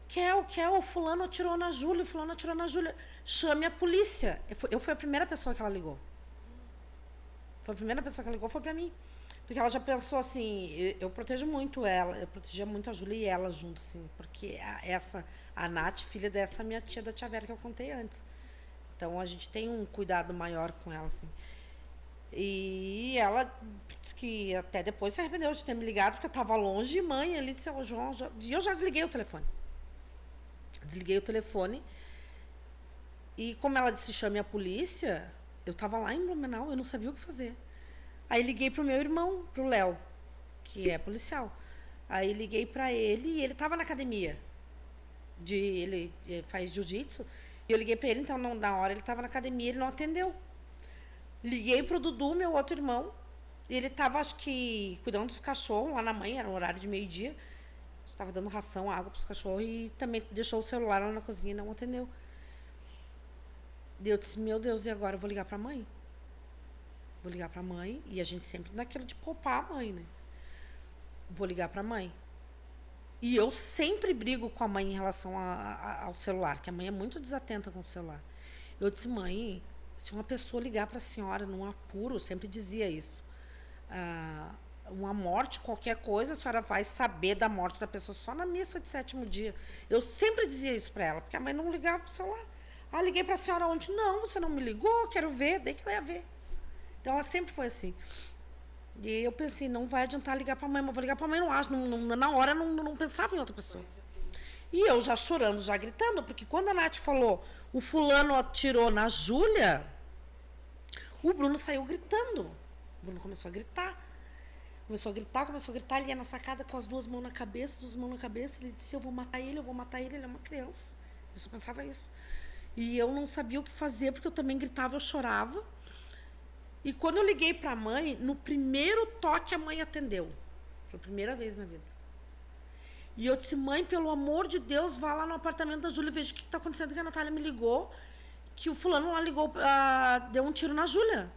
Kel, fulano atirou na Júlia, fulano atirou na Júlia. Chame a polícia. Eu fui a primeira pessoa que ela ligou. Foi a primeira pessoa que ela ligou, foi pra mim. Porque ela já pensou assim, eu protejo muito ela, eu protegia muito a Júlia e ela junto, assim, porque a Nath, filha dessa minha tia da tia Vera que eu contei antes. Então a gente tem um cuidado maior com ela, assim. E ela disse que até depois se arrependeu de ter me ligado, porque eu estava longe, e mãe ali disse: João, e eu já desliguei o telefone. Desliguei o telefone. E como ela disse: chame a polícia, eu estava lá em Blumenau, eu não sabia o que fazer. Aí liguei pro meu irmão, pro Léo, que é policial. Aí liguei para ele e ele estava na academia. Ele faz jiu-jitsu. E eu liguei para ele, então na hora ele estava na academia, ele não atendeu. Liguei pro Dudu, meu outro irmão. Ele estava, acho que, cuidando dos cachorros lá na mãe, era um horário de meio-dia. Estava dando ração, água pros cachorros e também deixou o celular lá na cozinha e não atendeu. E eu disse: meu Deus, e agora? Eu vou ligar pra mãe? Vou ligar pra mãe, e a gente sempre naquilo de poupar a mãe, né? Vou ligar pra mãe. E eu sempre brigo com a mãe em relação ao celular, que a mãe é muito desatenta com o celular. Eu disse: mãe, se uma pessoa ligar pra senhora num apuro, eu sempre dizia isso, uma morte, qualquer coisa, a senhora vai saber da morte da pessoa só na missa de 7º dia. Eu sempre dizia isso pra ela, porque a mãe não ligava pro celular. Ah, liguei pra senhora ontem. Não, você não me ligou, quero ver, daí que ela ia ver. Então ela sempre foi assim. E eu pensei: não vai adiantar ligar pra mãe, mas vou ligar pra mãe, não acho. Na hora eu não pensava em outra pessoa. E eu já chorando, já gritando, porque quando a Nath falou: o fulano atirou na Júlia, o Bruno saiu gritando. O Bruno começou a gritar. Começou a gritar, ele ia na sacada com as duas mãos na cabeça, ele disse: eu vou matar ele, ele é uma criança. Eu só pensava isso. E eu não sabia o que fazer, porque eu também gritava, eu chorava. E quando eu liguei pra mãe, no primeiro toque a mãe atendeu. Foi a primeira vez na vida. E eu disse: mãe, pelo amor de Deus, vá lá no apartamento da Júlia e veja o que está acontecendo, que a Natália me ligou, que o fulano lá ligou, deu um tiro na Júlia.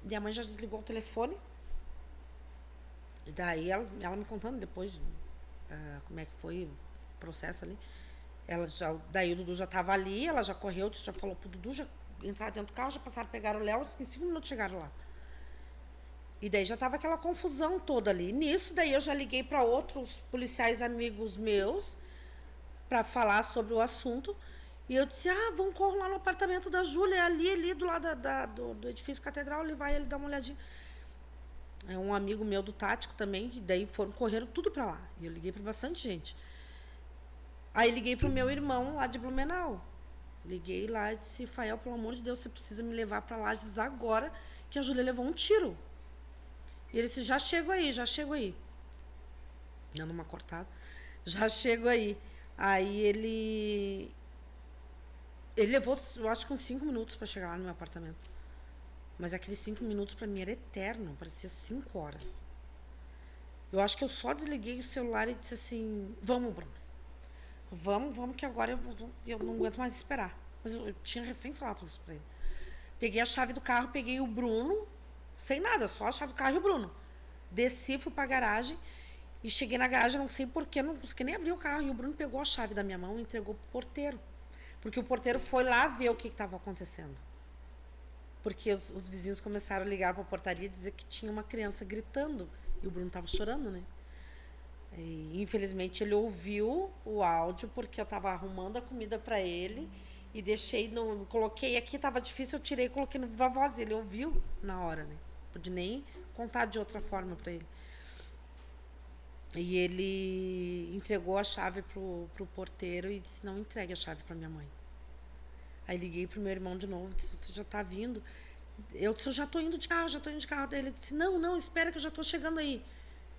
E a mãe já desligou o telefone. E daí ela me contando depois como é que foi o processo ali. Daí o Dudu já estava ali, ela já correu, já falou pro Dudu, já entrar dentro do carro, já passaram, pegaram o Léo, em 5 minutos chegaram lá. E daí já estava aquela confusão toda ali. Nisso, daí eu já liguei para outros policiais amigos meus para falar sobre o assunto. E eu disse: vamos correr lá no apartamento da Júlia, é ali do lado do edifício catedral, ele vai, ele dá uma olhadinha. É um amigo meu do Tático também, e daí correram tudo para lá. E eu liguei para bastante gente. Aí liguei pro meu irmão lá de Blumenau. Liguei lá e disse: Fael, pelo amor de Deus, você precisa me levar para Lages agora, que a Júlia levou um tiro. E ele disse: já chego aí. Dando uma cortada. Já chego aí. Aí ele levou, eu acho que uns 5 minutos para chegar lá no meu apartamento. Mas aqueles 5 minutos para mim era eterno, parecia 5 horas. Eu acho que eu só desliguei o celular e disse assim: vamos, Bruno. vamos que agora eu não aguento mais esperar. Mas eu tinha recém falado isso pra ele. Peguei a chave do carro, peguei o Bruno, sem nada, só a chave do carro e o Bruno. Desci, fui pra garagem e cheguei na garagem, não sei porquê, não consegui nem abrir o carro. E o Bruno pegou a chave da minha mão e entregou pro porteiro. Porque o porteiro foi lá ver o que estava acontecendo. Porque os vizinhos começaram a ligar pra portaria e dizer que tinha uma criança gritando. E o Bruno tava chorando, né? E, infelizmente ele ouviu o áudio porque eu tava arrumando a comida para ele e deixei coloquei aqui, tava difícil, eu tirei e coloquei no Viva Voz, ele ouviu na hora, né? Pude nem contar de outra forma para ele. E ele entregou a chave pro porteiro e disse: "Não entregue a chave para minha mãe". Aí liguei pro meu irmão de novo, disse: "Você já tá vindo?" Eu disse: "Eu já tô indo de carro, já tô indo de carro". Daí ele disse: "Não, espera que eu já tô chegando aí.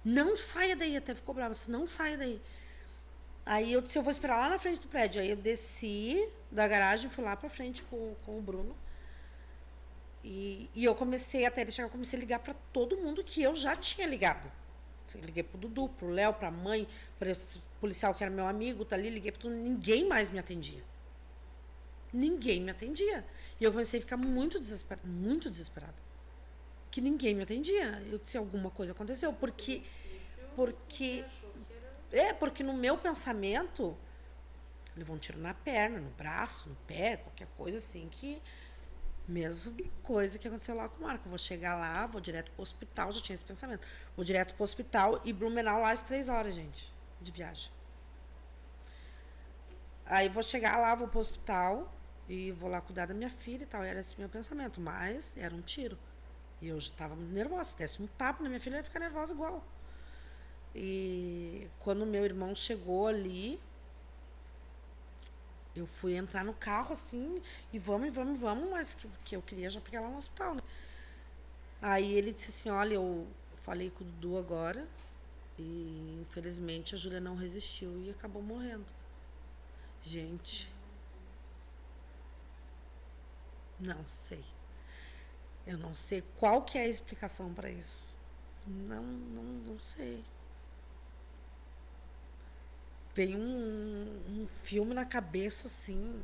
Não saia daí", até ficou bravo, disse: "Não saia daí". Aí eu disse: "Eu vou esperar lá na frente do prédio". Aí eu desci da garagem, fui lá pra frente com o Bruno. E eu comecei, até ele chegar, eu comecei a ligar pra todo mundo que eu já tinha ligado. Assim, liguei pro Dudu, pro Léo, pra mãe, para esse policial que era meu amigo, tá ali, liguei pra todo mundo, ninguém mais me atendia. Ninguém me atendia. E eu comecei a ficar muito desesperada. Que ninguém me atendia. Eu disse: alguma coisa aconteceu, porque porque no meu pensamento levou um tiro na perna, no braço, no pé, qualquer coisa assim, que mesma coisa que aconteceu lá com o Marco. Eu vou chegar lá, vou direto pro hospital, já tinha esse pensamento. Vou direto pro hospital e Blumenau lá às 3 horas, gente, de viagem. Aí vou chegar lá, vou pro hospital e vou lá cuidar da minha filha e tal. Era esse meu pensamento, mas era um tiro. E eu já estava muito nervosa. Se desse um tapa na minha filha, eu ia ficar nervosa igual. E quando meu irmão chegou ali, eu fui entrar no carro assim, e vamos, mas que eu queria já pegar ela no hospital, né? Aí ele disse assim: "Olha, eu falei com o Dudu agora, e infelizmente a Júlia não resistiu e acabou morrendo". Gente, não sei. Eu não sei qual que é a explicação para isso. Não sei. Veio um filme na cabeça, assim,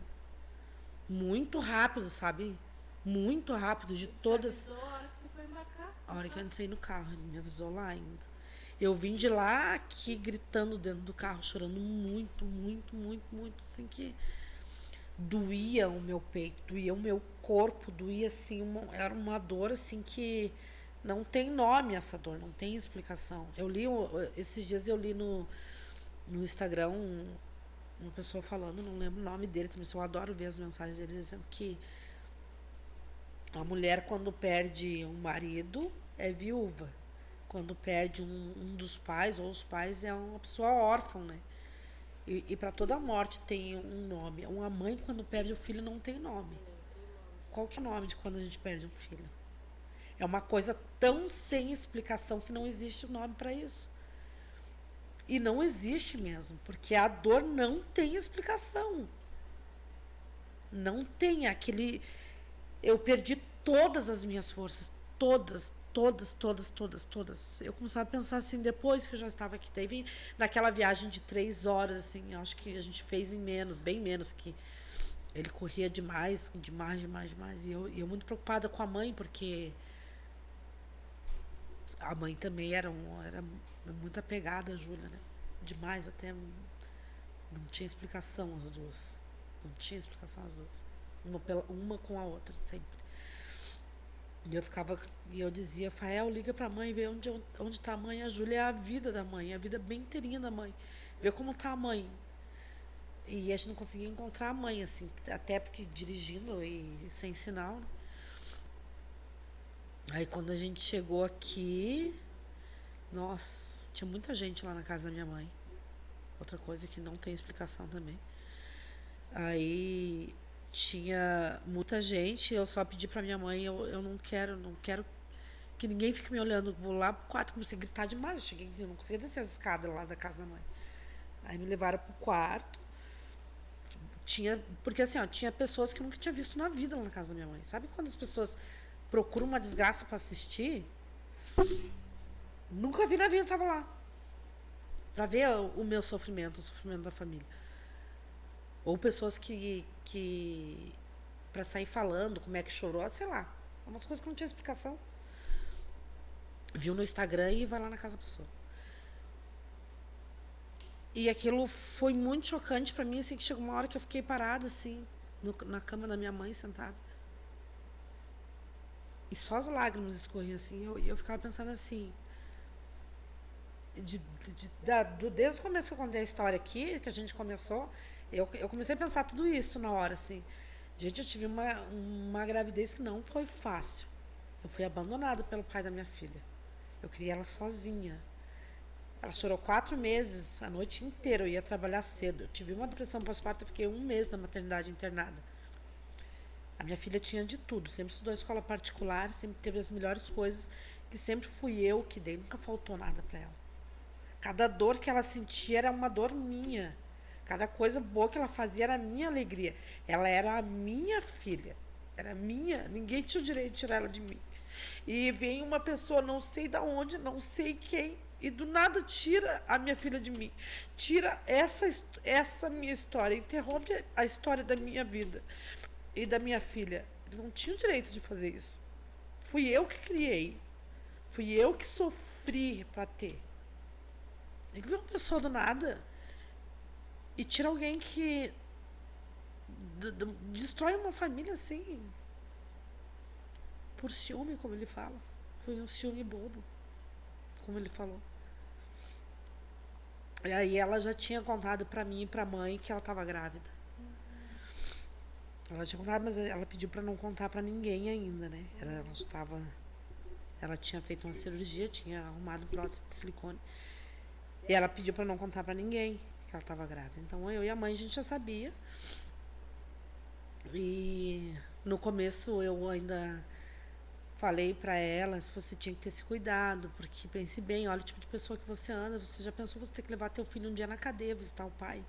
muito rápido, sabe? Muito rápido, de todas. A hora que você foi embarcar? A hora que eu entrei no carro, ele me avisou lá ainda. Eu vim de lá aqui gritando dentro do carro, chorando muito, assim, que doía o meu peito, doía o meu corpo, doía assim, era uma dor assim que não tem nome essa dor, não tem explicação. Esses dias eu li no Instagram uma pessoa falando, não lembro o nome dele também, eu adoro ver as mensagens dele dizendo que a mulher, quando perde um marido, é viúva. Quando perde um dos pais, ou os pais, é uma pessoa órfã, né? E para toda morte tem um nome. Uma mãe, quando perde o filho, não tem nome. Qual que é o nome de quando a gente perde um filho? É uma coisa tão sem explicação que não existe nome para isso. E não existe mesmo, porque a dor não tem explicação. Não tem aquele... Eu perdi todas as minhas forças, todas. Eu começava a pensar assim, depois que eu já estava aqui, teve naquela viagem de 3 horas, assim, eu acho que a gente fez em menos, bem menos, que ele corria demais. E eu muito preocupada com a mãe, porque a mãe também era muito apegada à Júlia, né? Demais, até não tinha explicação as duas. Não tinha explicação as duas. Uma com a outra, sempre. E eu dizia: Fael, liga pra mãe, vê onde tá a mãe. A Júlia é a vida da mãe, a vida bem inteirinha da mãe. Vê como tá a mãe. E a gente não conseguia encontrar a mãe, assim, até porque dirigindo e sem sinal, né? Aí quando a gente chegou aqui, nossa, tinha muita gente lá na casa da minha mãe. Outra coisa que não tem explicação também. Aí tinha muita gente, eu só pedi pra minha mãe, eu não quero que ninguém fique me olhando. Vou lá pro quarto, comecei a gritar demais, eu cheguei aqui, eu não conseguia descer as escadas lá da casa da mãe. Aí me levaram pro quarto. Porque assim, ó, tinha pessoas que eu nunca tinha visto na vida lá na casa da minha mãe. Sabe quando as pessoas procuram uma desgraça pra assistir? Nunca vi na vida, eu tava lá. Pra ver o meu sofrimento, o sofrimento da família. Ou pessoas que para sair falando como é que chorou, sei lá. Umas coisas que não tinha explicação. Viu no Instagram e vai lá na casa da pessoa. E aquilo foi muito chocante pra mim, assim, que chegou uma hora que eu fiquei parada, assim, na cama da minha mãe, sentada. E só as lágrimas escorriam, assim. E eu ficava pensando assim... Desde o começo que eu contei a história aqui, que a gente começou, eu comecei a pensar tudo isso na hora, assim. Gente, eu tive uma gravidez que não foi fácil. Eu fui abandonada pelo pai da minha filha. Eu criei ela sozinha. Ela chorou 4 meses, a noite inteira. Eu ia trabalhar cedo. Eu tive uma depressão pós-parto, eu fiquei 1 mês na maternidade internada. A minha filha tinha de tudo. Sempre estudou em escola particular, sempre teve as melhores coisas, que sempre fui eu que dei. Nunca faltou nada para ela. Cada dor que ela sentia era uma dor minha. Cada coisa boa que ela fazia era a minha alegria. Ela era a minha filha. Era minha. Ninguém tinha o direito de tirar ela de mim. E vem uma pessoa, não sei de onde, não sei quem, e do nada tira a minha filha de mim. Tira essa minha história, interrompe a história da minha vida e da minha filha. Ele não tinha o direito de fazer isso. Fui eu que criei. Fui eu que sofri para ter. E que vem uma pessoa do nada e tira alguém que destrói uma família assim, por ciúme, como ele fala. Foi um ciúme bobo, como ele falou. E aí ela já tinha contado pra mim e pra mãe que ela estava grávida. Ela tinha contado, mas ela pediu pra não contar pra ninguém ainda, né? Ela tinha feito uma cirurgia, tinha arrumado prótese de silicone. E ela pediu pra não contar pra ninguém que ela estava grávida. Então eu e a mãe, a gente já sabia. E no começo eu ainda falei pra ela se você tinha que ter esse cuidado, porque pense bem, olha o tipo de pessoa que você anda, você já pensou você ter que levar teu filho um dia na cadeia visitar o pai?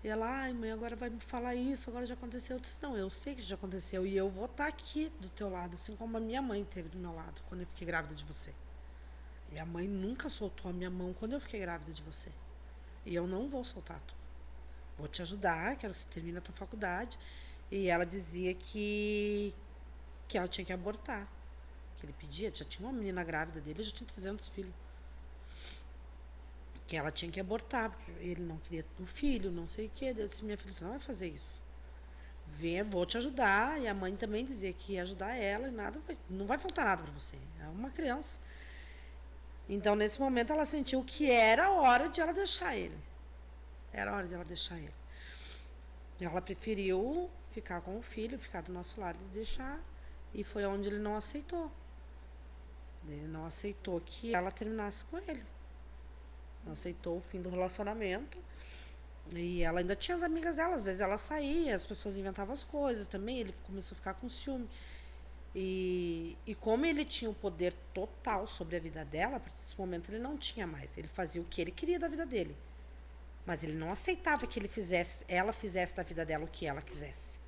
E ela, ai mãe, agora vai me falar isso, agora já aconteceu. Eu disse, não, eu sei que já aconteceu e eu vou estar aqui do teu lado, assim como a minha mãe esteve do meu lado quando eu fiquei grávida de você. Minha mãe nunca soltou a minha mão quando eu fiquei grávida de você. E eu não vou soltar tu. Vou te ajudar, quero que você termine a tua faculdade. E ela dizia que ela tinha que abortar. Que ele pedia, já tinha uma menina grávida dele, já tinha 300 filhos. Que ela tinha que abortar, porque ele não queria o filho, não sei o quê. Eu disse, minha filha, você não vai fazer isso. Vem, vou te ajudar. E a mãe também dizia que ia ajudar ela e nada, não vai faltar nada para você. É uma criança. Então, nesse momento, ela sentiu que era hora de ela deixar ele. Era hora de ela deixar ele. E ela preferiu ficar com o filho, ficar do nosso lado e deixar. E foi onde ele não aceitou. Ele não aceitou que ela terminasse com ele. Não aceitou o fim do relacionamento. E ela ainda tinha as amigas dela. Às vezes ela saía, as pessoas inventavam as coisas também. Ele começou a ficar com ciúme. E como ele tinha o poder total sobre a vida dela, a partir desse momento ele não tinha mais. Ele fazia o que ele queria da vida dele. Mas ele não aceitava que ela fizesse da vida dela o que ela quisesse.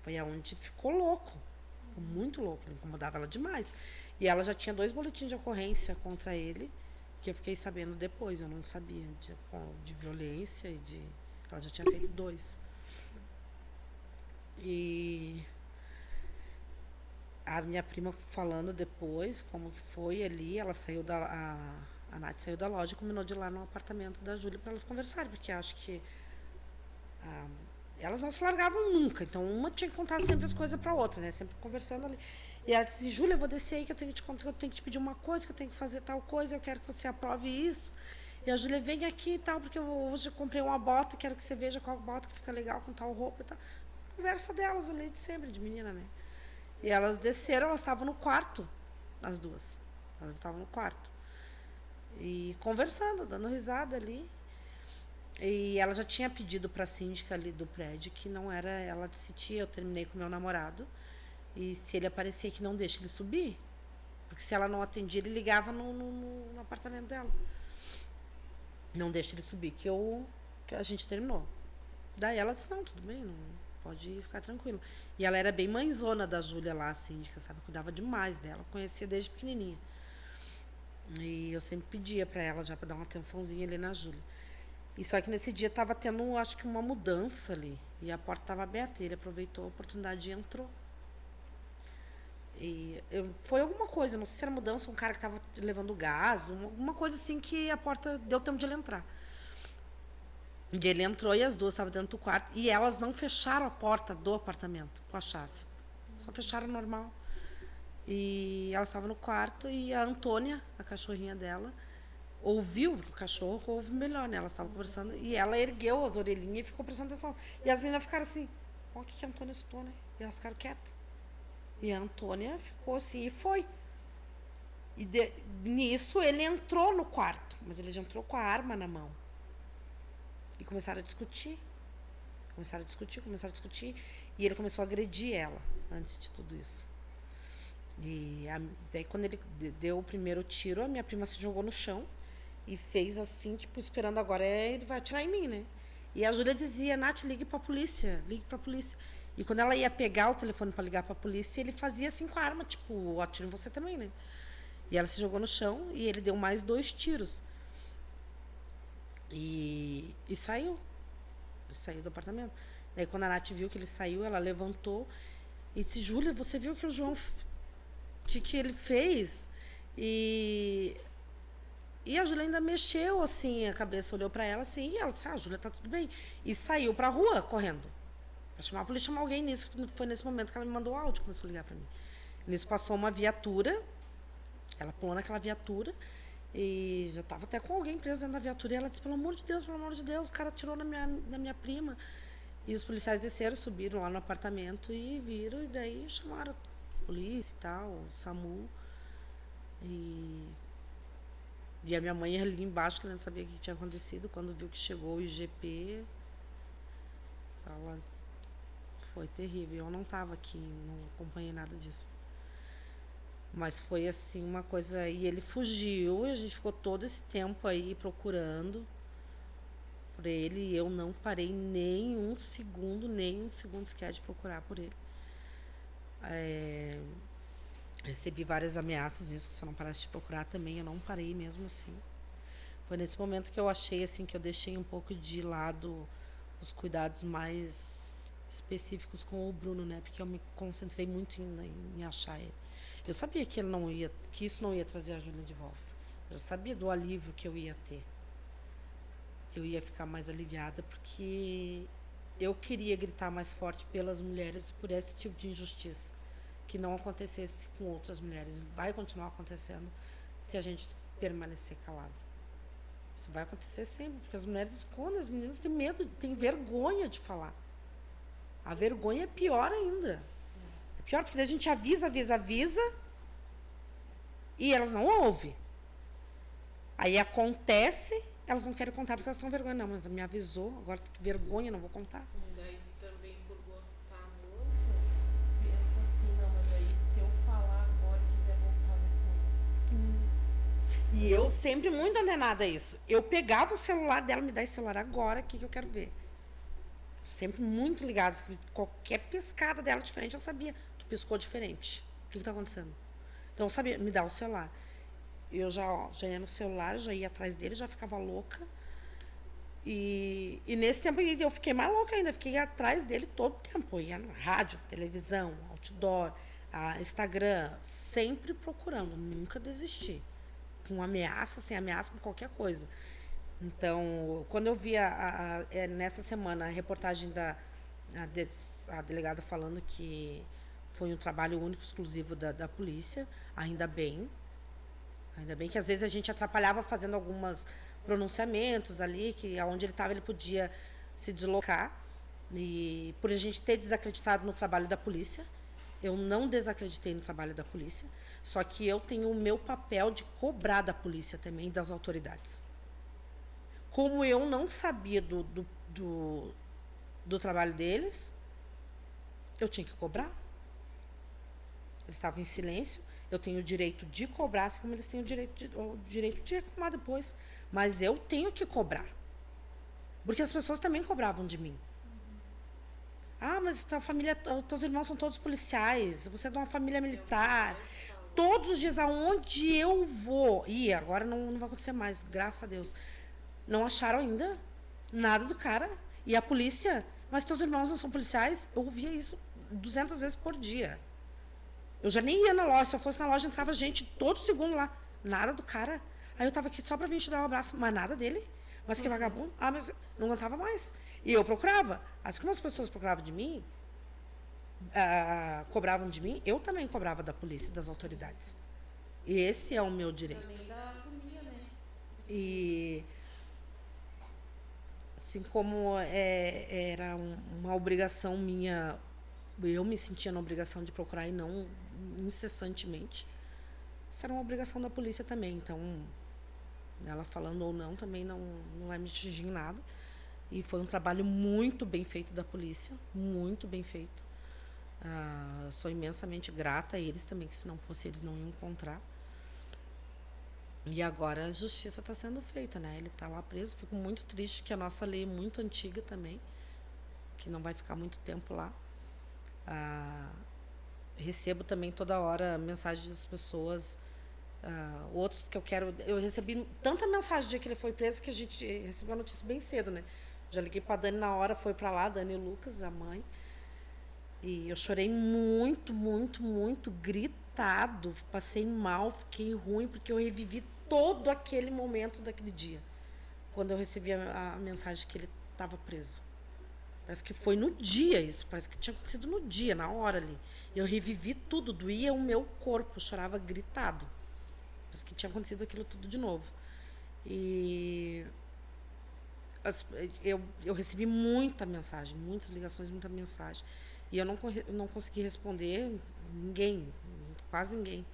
Foi aonde ficou louco. Ficou muito louco. Ele incomodava ela demais. E ela já tinha 2 boletins de ocorrência contra ele, que eu fiquei sabendo depois. Eu não sabia de violência e de... Ela já tinha feito 2. E a minha prima falando depois como que foi ali, ela saiu a Nath saiu da loja e combinou de ir lá no apartamento da Júlia para elas conversarem, porque acho que elas não se largavam nunca, então uma tinha que contar sempre as coisas para a outra, né? Sempre conversando ali. E ela disse, Júlia, eu vou descer aí que eu tenho que te contar, que eu tenho que te pedir uma coisa, que eu tenho que fazer tal coisa, eu quero que você aprove isso. E a Júlia, vem aqui e tal, porque eu hoje comprei uma bota, quero que você veja qual bota que fica legal com tal roupa e tal. Conversa delas ali de sempre, de menina, né? E elas desceram, elas estavam no quarto, as duas. Elas estavam no quarto. E conversando, dando risada ali. E ela já tinha pedido para a síndica ali do prédio que não era... Ela disse, tia, eu terminei com meu namorado. E se ele aparecer aqui, não deixa ele subir. Porque se ela não atendia, ele ligava no apartamento dela. Não deixa ele subir, que a gente terminou. Daí ela disse, não, tudo bem, não... Pode ficar tranquilo. E ela era bem mãezona da Júlia lá, a síndica, sabe? Cuidava demais dela. Conhecia desde pequenininha. E eu sempre pedia pra ela já pra dar uma atençãozinha ali na Júlia. E só que nesse dia estava tendo, acho que uma mudança ali. E a porta estava aberta. E ele aproveitou a oportunidade e entrou. Foi alguma coisa, não sei se era mudança, um cara que estava levando gás, alguma coisa assim que a porta deu tempo de ele entrar. E ele entrou e as duas estavam dentro do quarto. E elas não fecharam a porta do apartamento com a chave. Só fecharam normal. E elas estavam no quarto e a Antônia, a cachorrinha dela, ouviu, porque o cachorro ouve melhor, né? Elas estavam conversando e ela ergueu as orelhinhas e ficou prestando atenção. E as meninas ficaram assim, ó, o que a Antônia escutou, né? E elas ficaram quietas. E a Antônia ficou assim e foi. E nisso ele entrou no quarto, mas ele já entrou com a arma na mão. E começaram a discutir. Começaram a discutir. E ele começou a agredir ela antes de tudo isso. E daí quando ele deu o primeiro tiro, a minha prima se jogou no chão e fez assim, tipo, esperando agora ele vai atirar em mim, né? E a Júlia dizia, Nath, ligue pra polícia. E quando ela ia pegar o telefone para ligar pra polícia, ele fazia assim com a arma, tipo, atira em você também, né? E ela se jogou no chão e ele deu mais 2 tiros. E saiu. Ele saiu do apartamento. Daí quando a Nath viu que ele saiu, ela levantou e disse, Júlia, você viu que o João... que ele fez? E a Júlia ainda mexeu assim, a cabeça olhou pra ela assim, e ela disse, Júlia, tá tudo bem. E saiu pra rua, correndo. Pra chamar a polícia, chamar alguém nisso. Foi nesse momento que ela me mandou áudio, começou a ligar pra mim. Nisso passou uma viatura, ela pulou naquela viatura, e já tava até com alguém preso dentro da viatura, e ela disse, pelo amor de Deus, o cara atirou na minha prima. E os policiais desceram, subiram lá no apartamento e viram, e daí chamaram a polícia e tal, o SAMU. E a minha mãe ali embaixo, querendo saber o que tinha acontecido, quando viu que chegou o IGP, ela... Foi terrível. Eu não estava aqui, não acompanhei nada disso. Mas foi assim uma coisa... E ele fugiu e a gente ficou todo esse tempo aí procurando por ele. E eu não parei nem um segundo sequer de procurar por ele. Recebi várias ameaças, isso, se eu não parasse de procurar também, eu não parei mesmo assim. Foi nesse momento que eu achei assim, que eu deixei um pouco de lado os cuidados mais específicos com o Bruno, né? Porque eu me concentrei muito em achar ele. Eu sabia que isso não ia trazer a Júlia de volta. Eu sabia do alívio que eu ia ter. Que eu ia ficar mais aliviada, porque eu queria gritar mais forte pelas mulheres por esse tipo de injustiça. Que não acontecesse com outras mulheres. Vai continuar acontecendo se a gente permanecer calada. Isso vai acontecer sempre, porque as mulheres escondem, as meninas têm medo, têm vergonha de falar. A vergonha é pior ainda. É pior porque a gente avisa e elas não ouvem. Aí acontece, elas não querem contar porque elas estão vergonha. Não, mas me avisou, agora que vergonha, não vou contar. E daí também por gostar muito, pensa assim, não, mas aí se eu falar agora e quiser voltar depois. E eu sempre muito antenada a isso. Eu pegava o celular dela, me dá esse celular agora, o que eu quero ver? Sempre muito ligada. Qualquer piscada dela diferente, eu sabia. Tu piscou diferente. O que está acontecendo? Então, eu sabia, me dá o celular. Eu já ia no celular, já ia atrás dele, já ficava louca. E nesse tempo eu fiquei mais louca ainda. Fiquei atrás dele todo o tempo. Eu ia na rádio, televisão, outdoor, Instagram. Sempre procurando. Nunca desisti. Com ameaça, sem ameaça, com qualquer coisa. Então, quando eu vi nessa semana a reportagem da delegada falando que foi um trabalho único, exclusivo da polícia, ainda bem que às vezes a gente atrapalhava fazendo alguns pronunciamentos ali, que onde ele estava ele podia se deslocar, e por a gente ter desacreditado no trabalho da polícia. Eu não desacreditei no trabalho da polícia, só que eu tenho o meu papel de cobrar da polícia também, das autoridades. Como eu não sabia do trabalho deles, eu tinha que cobrar. Eles estavam em silêncio, eu tenho o direito de cobrar, assim como eles têm o direito de reclamar depois. Mas eu tenho que cobrar. Porque as pessoas também cobravam de mim. Mas tua família, teus irmãos são todos policiais, você é de uma família militar. Todos os dias, aonde eu vou... agora não vai acontecer mais, graças a Deus. Não acharam ainda Nada do cara. E a polícia, mas teus irmãos não são policiais? Eu ouvia isso 200 vezes por dia. Eu já nem ia na loja. Se eu fosse na loja, entrava gente todo segundo lá. Nada do cara. Aí eu tava aqui só pra vir te dar um abraço, mas nada dele. Mas que vagabundo. Ah, mas não aguentava mais. E eu procurava. Assim como as pessoas procuravam de mim, cobravam de mim, eu também cobrava da polícia e das autoridades. E esse é o meu direito. E assim como era uma obrigação minha, eu me sentia na obrigação de procurar e não incessantemente. Isso era uma obrigação da polícia também. Então, ela falando ou não também não vai me atingir em nada. E foi um trabalho muito bem feito da polícia, muito bem feito. Sou imensamente grata a eles também, que se não fosse eles não iam encontrar. E agora a justiça está sendo feita, né? Ele está lá preso. Fico muito triste que a nossa lei é muito antiga também, que não vai ficar muito tempo lá. Recebo também toda hora mensagens das pessoas, outros que eu quero. Eu recebi tanta mensagem do dia que ele foi preso que a gente recebeu a notícia bem cedo, né? Já liguei para a Dani na hora, foi para lá, Dani e o Lucas, a mãe. E eu chorei muito, muito, muito, gritado. Passei mal, fiquei ruim, porque eu revivi todo aquele momento daquele dia. Quando eu recebi a mensagem que ele estava preso. Parece que foi no dia isso. Parece que tinha acontecido no dia, na hora ali. Eu revivi tudo, doía o meu corpo. Eu chorava gritado. Parece que tinha acontecido aquilo tudo de novo. E eu recebi muita mensagem, muitas ligações, muita mensagem. E eu não consegui responder ninguém, quase ninguém.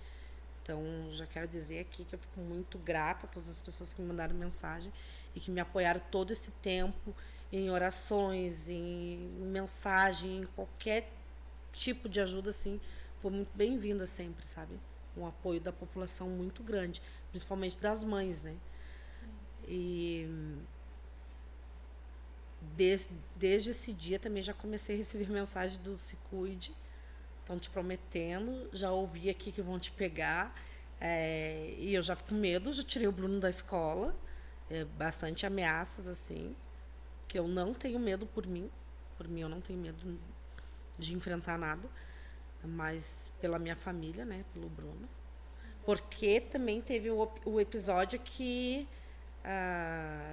Então, já quero dizer aqui que eu fico muito grata a todas as pessoas que me mandaram mensagem e que me apoiaram todo esse tempo em orações, em mensagem, em qualquer tipo de ajuda, assim. Foi muito bem-vinda sempre, sabe? Um apoio da população muito grande, principalmente das mães, né? E desde esse dia também já comecei a receber mensagem do Se Cuide. Estão te prometendo, já ouvi aqui que vão te pegar. E eu já fico com medo, já tirei o Bruno da escola. Bastante ameaças, assim. Que eu não tenho medo por mim. Por mim, eu não tenho medo de enfrentar nada. Mas pela minha família, né? Pelo Bruno. Porque também teve o episódio que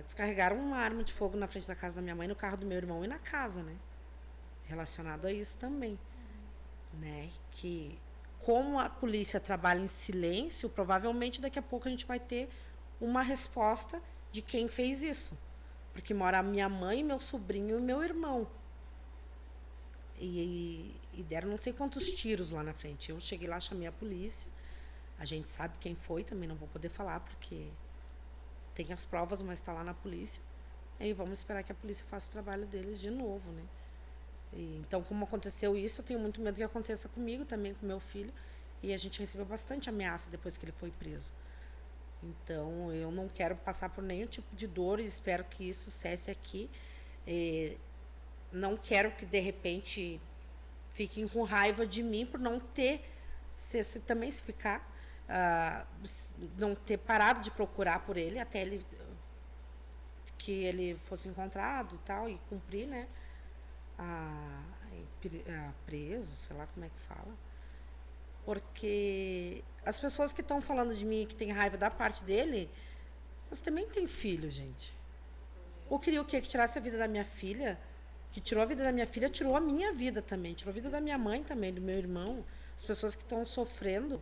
descarregaram uma arma de fogo na frente da casa da minha mãe, no carro do meu irmão e na casa, né? Relacionado a isso também. Né? Que como a polícia trabalha em silêncio, provavelmente daqui a pouco a gente vai ter uma resposta de quem fez isso. Porque mora a minha mãe, meu sobrinho e meu irmão. E deram não sei quantos tiros lá na frente. Eu cheguei lá, chamei a polícia. A gente sabe quem foi, também não vou poder falar, porque tem as provas, mas está lá na polícia. E vamos esperar que a polícia faça o trabalho deles de novo, né? Então, como aconteceu isso, eu tenho muito medo que aconteça comigo também, com meu filho. E a gente recebeu bastante ameaça depois que ele foi preso. Então, eu não quero passar por nenhum tipo de dor e espero que isso cesse aqui. Não quero que, de repente, fiquem com raiva de mim por não ter, se ficar, não ter parado de procurar por ele até que ele fosse encontrado e tal, e cumprir, né? Preso, sei lá como é que fala. Porque as pessoas que estão falando de mim, que tem raiva da parte dele, elas também têm filho, gente. Ou queria o quê? Que tirasse a vida da minha filha? Que tirou a vida da minha filha, tirou a minha vida também. Tirou a vida da minha mãe também, do meu irmão. As pessoas que estão sofrendo.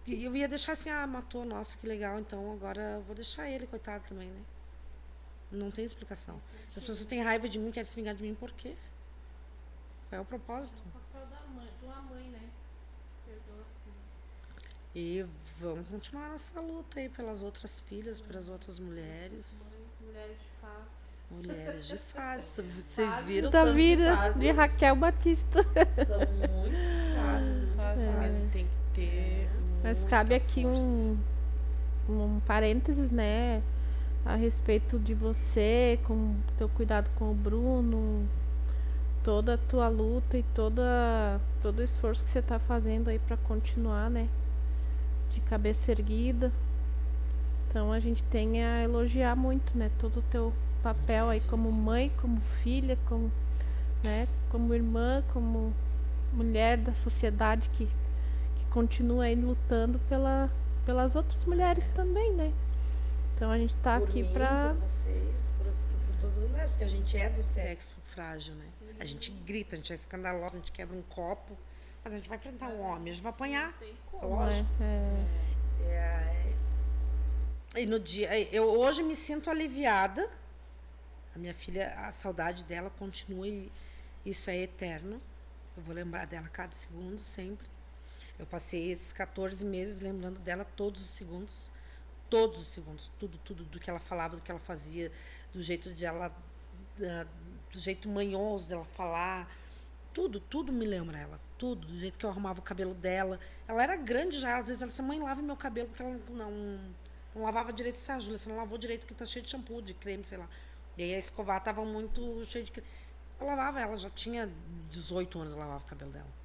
Eu ia deixar assim, matou, nossa, que legal. Então agora eu vou deixar ele, coitado também, né? Não tem explicação. As pessoas têm raiva de mim, querem se vingar de mim, por quê? Qual é o propósito? É o papel da mãe, né? Perdoa. E vamos continuar nessa luta aí pelas outras filhas, pelas outras mulheres. Mulheres de faces. Mulheres de fases. Vocês viram Da tanto vida fases? de Raquel Batista. São muitas fases. Fases mesmo, tem que ter. Mas cabe aqui um parênteses, né? A respeito de você, com teu cuidado com o Bruno, toda a tua luta e todo o esforço que você está fazendo aí para continuar, né? De cabeça erguida. Então a gente tem a elogiar muito, né? Todo o teu papel aí como mãe, como filha, como, né, como irmã, como mulher da sociedade que continua aí lutando pelas outras mulheres também, né? Então a gente tá Por aqui mim, pra... por vocês, por todas as mulheres, porque a gente é do sexo frágil, né? A gente grita, a gente é escandalosa, a gente quebra um copo, mas a gente vai enfrentar um homem, a gente vai apanhar, lógico. E no dia, eu hoje me sinto aliviada. A minha filha, a saudade dela continua e isso é eterno. Eu vou lembrar dela cada segundo, sempre. Eu passei esses 14 meses lembrando dela todos os segundos, tudo do que ela falava, do que ela fazia, do jeito de ela, do jeito manhoso dela falar, tudo me lembra ela, tudo, do jeito que eu arrumava o cabelo dela. Ela era grande já, às vezes ela disse, mãe, lava meu cabelo, porque ela não lavava direito. Essa Júlia, você não lavou direito porque tá cheio de shampoo, de creme, sei lá. E aí a escovar tava muito cheio de creme. Eu lavava, ela já tinha 18 anos, eu lavava o cabelo dela.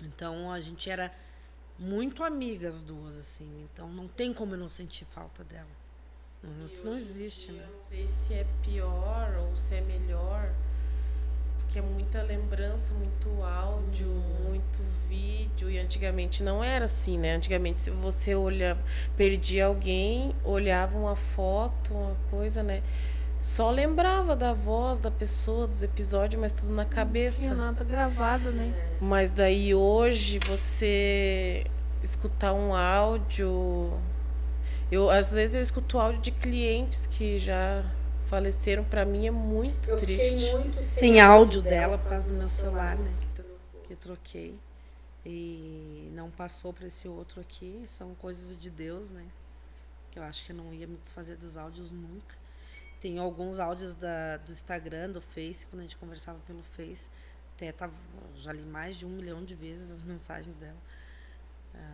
Então a gente era muito amigas as duas, assim. Então não tem como eu não sentir falta dela. Isso não existe, né? Eu não sei se é pior ou se é melhor, porque é muita lembrança, muito áudio, muitos vídeos, e antigamente não era assim, né? Antigamente, se você perdia alguém, olhava uma foto, uma coisa, né? Só lembrava da voz da pessoa, dos episódios, mas tudo na cabeça. Não tinha nada gravado, né? Mas daí hoje você escutar um áudio. Às vezes eu escuto áudio de clientes que já faleceram, pra mim é muito triste. Fiquei muito sem áudio dela por causa do meu celular, né? Que troquei. E não passou para esse outro aqui. São coisas de Deus, né? Que eu acho que eu não ia me desfazer dos áudios nunca. Tem alguns áudios do Instagram, do Face, quando a gente conversava pelo Face. Até já li mais de 1 milhão de vezes as mensagens dela.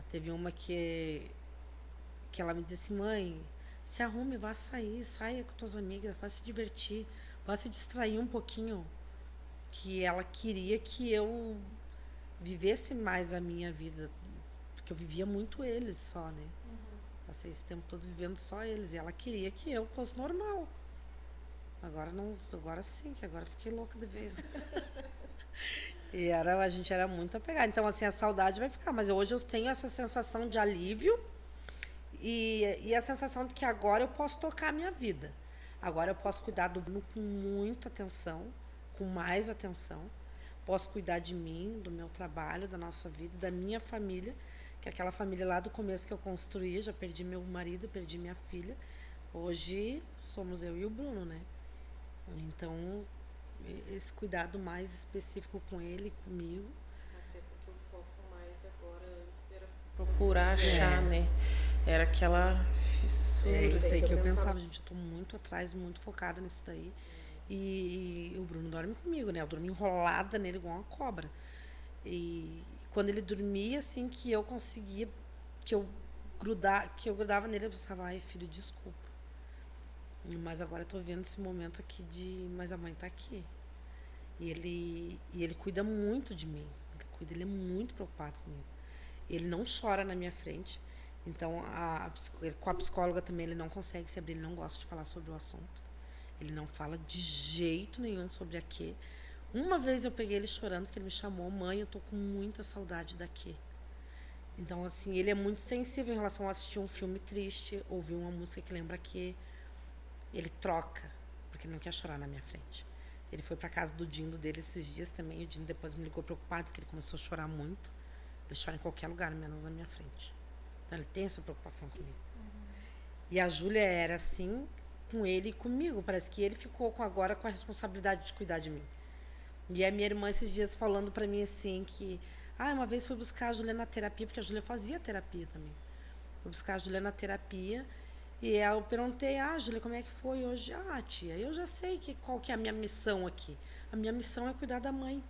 Teve uma que ela me disse, mãe, se arrume, vá sair, saia com tuas amigas, vá se divertir, vá se distrair um pouquinho. Que ela queria que eu vivesse mais a minha vida, porque eu vivia muito eles só, né? Passei esse tempo todo vivendo só eles, e ela queria que eu fosse normal. Agora não, agora sim, que agora fiquei louca de vez. E a gente era muito apegada. Então, assim, a saudade vai ficar, mas hoje eu tenho essa sensação de alívio e a sensação de que agora eu posso tocar a minha vida. Agora eu posso cuidar do Bruno com muita atenção, com mais atenção. Posso cuidar de mim, do meu trabalho, da nossa vida, da minha família, que é aquela família lá do começo que eu construí, já perdi meu marido, perdi minha filha. Hoje somos eu e o Bruno, né? Então, esse cuidado mais específico com ele, comigo. Até porque o foco mais agora antes era procurar achar, né? Era aquela fissura. É isso aí que eu pensava, gente, eu tô muito atrás, muito focada nisso daí. E o Bruno dorme comigo, né? Eu dormi enrolada nele igual uma cobra. E quando ele dormia, assim, que eu conseguia, que eu grudava nele, eu pensava, ai, filho, desculpa. Mas agora eu tô vendo esse momento aqui mas a mãe tá aqui. E ele cuida muito de mim. Ele é muito preocupado comigo. Ele não chora na minha frente. Então, com a psicóloga também, ele não consegue se abrir, ele não gosta de falar sobre o assunto. Ele não fala de jeito nenhum sobre a Kê. Uma vez eu peguei ele chorando, que ele me chamou, mãe, eu tô com muita saudade da Kê. Então, assim, ele é muito sensível em relação a assistir um filme triste, ouvir uma música que lembra Kê. Ele troca, porque ele não quer chorar na minha frente. Ele foi pra casa do Dindo dele esses dias também, o Dindo depois me ligou preocupado, que ele começou a chorar muito. Ele chora em qualquer lugar, menos na minha frente. Então, ele tem essa preocupação comigo. E a Júlia era assim, com ele e comigo. Parece que ele ficou agora com a responsabilidade de cuidar de mim. E a minha irmã esses dias falando pra mim assim que... uma vez fui buscar a Júlia na terapia, porque a Júlia fazia terapia também. Fui buscar a Júlia na terapia e eu perguntei, Júlia, como é que foi hoje? Tia, eu já sei qual que é a minha missão aqui. A minha missão é cuidar da mãe.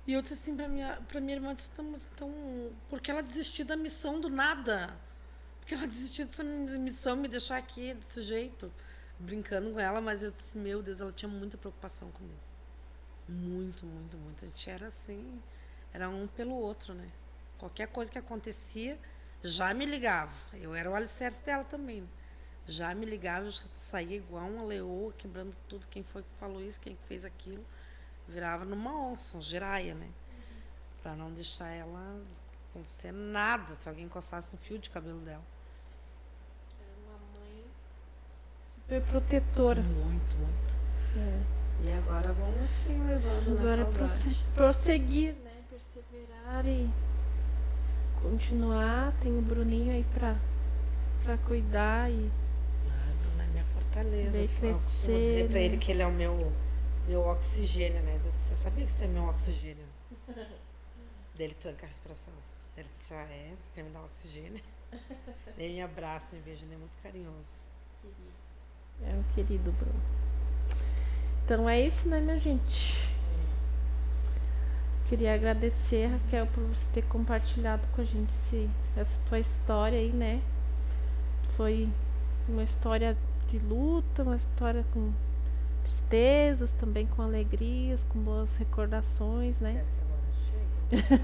E eu disse assim pra minha irmã, disse, então, por que ela desistiu da missão do nada? Porque ela desistiu dessa missão, me deixar aqui desse jeito, brincando com ela, mas eu disse, meu Deus, ela tinha muita preocupação comigo. Muito, muito, muito. A gente era assim, era um pelo outro, né? Qualquer coisa que acontecia, já me ligava. Eu era o alicerce dela também. Já me ligava, eu já saía igual uma leoa, quebrando tudo. Quem foi que falou isso, quem que fez aquilo. Virava numa onça, uma giraia, né? Pra não deixar ela acontecer nada se alguém encostasse no fio de cabelo dela. É uma mãe super protetora. Muito, muito. E agora vamos assim, levando na Agora saudade. prosseguir, né? Perseverar e continuar. Tem o Bruninho aí pra cuidar e Ah, Bruna é minha fortaleza. Daí Eu costumo crescer, dizer pra né? ele que ele é o meu oxigênio, né? Você sabia que você é meu oxigênio? Dele tranca a respiração. Ele disse, você quer me dar oxigênio? Daí me abraça, me beija, ele é muito carinhoso. é um querido Bruno. Então é isso, né, minha gente? Queria agradecer, Raquel, por você ter compartilhado com a gente essa tua história aí, né? Foi uma história de luta, uma história com tristezas, também com alegrias, com boas recordações, né?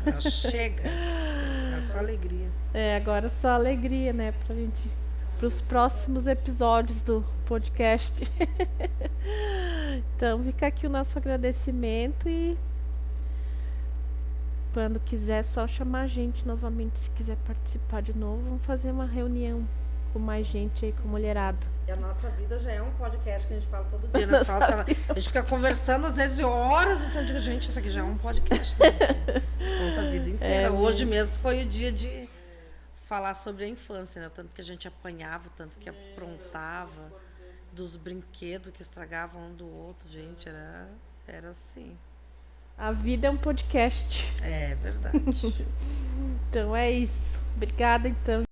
Agora chega. Agora só alegria. Agora só alegria, né, pra gente, pros próximos episódios do podcast. Então fica aqui o nosso agradecimento e quando quiser é só chamar a gente novamente, se quiser participar de novo, vamos fazer uma reunião com mais gente aí, com mulherada. E a nossa vida já é um podcast que a gente fala todo dia, né? A gente fica conversando às vezes horas e eu digo, gente, isso aqui já é um podcast, né? Conta a vida inteira. Hoje mesmo foi o dia de falar sobre a infância, né? Tanto que a gente apanhava, tanto que aprontava, dos brinquedos que estragavam um do outro, gente, era assim. A vida é um podcast. É verdade. Então é isso. Obrigada, então.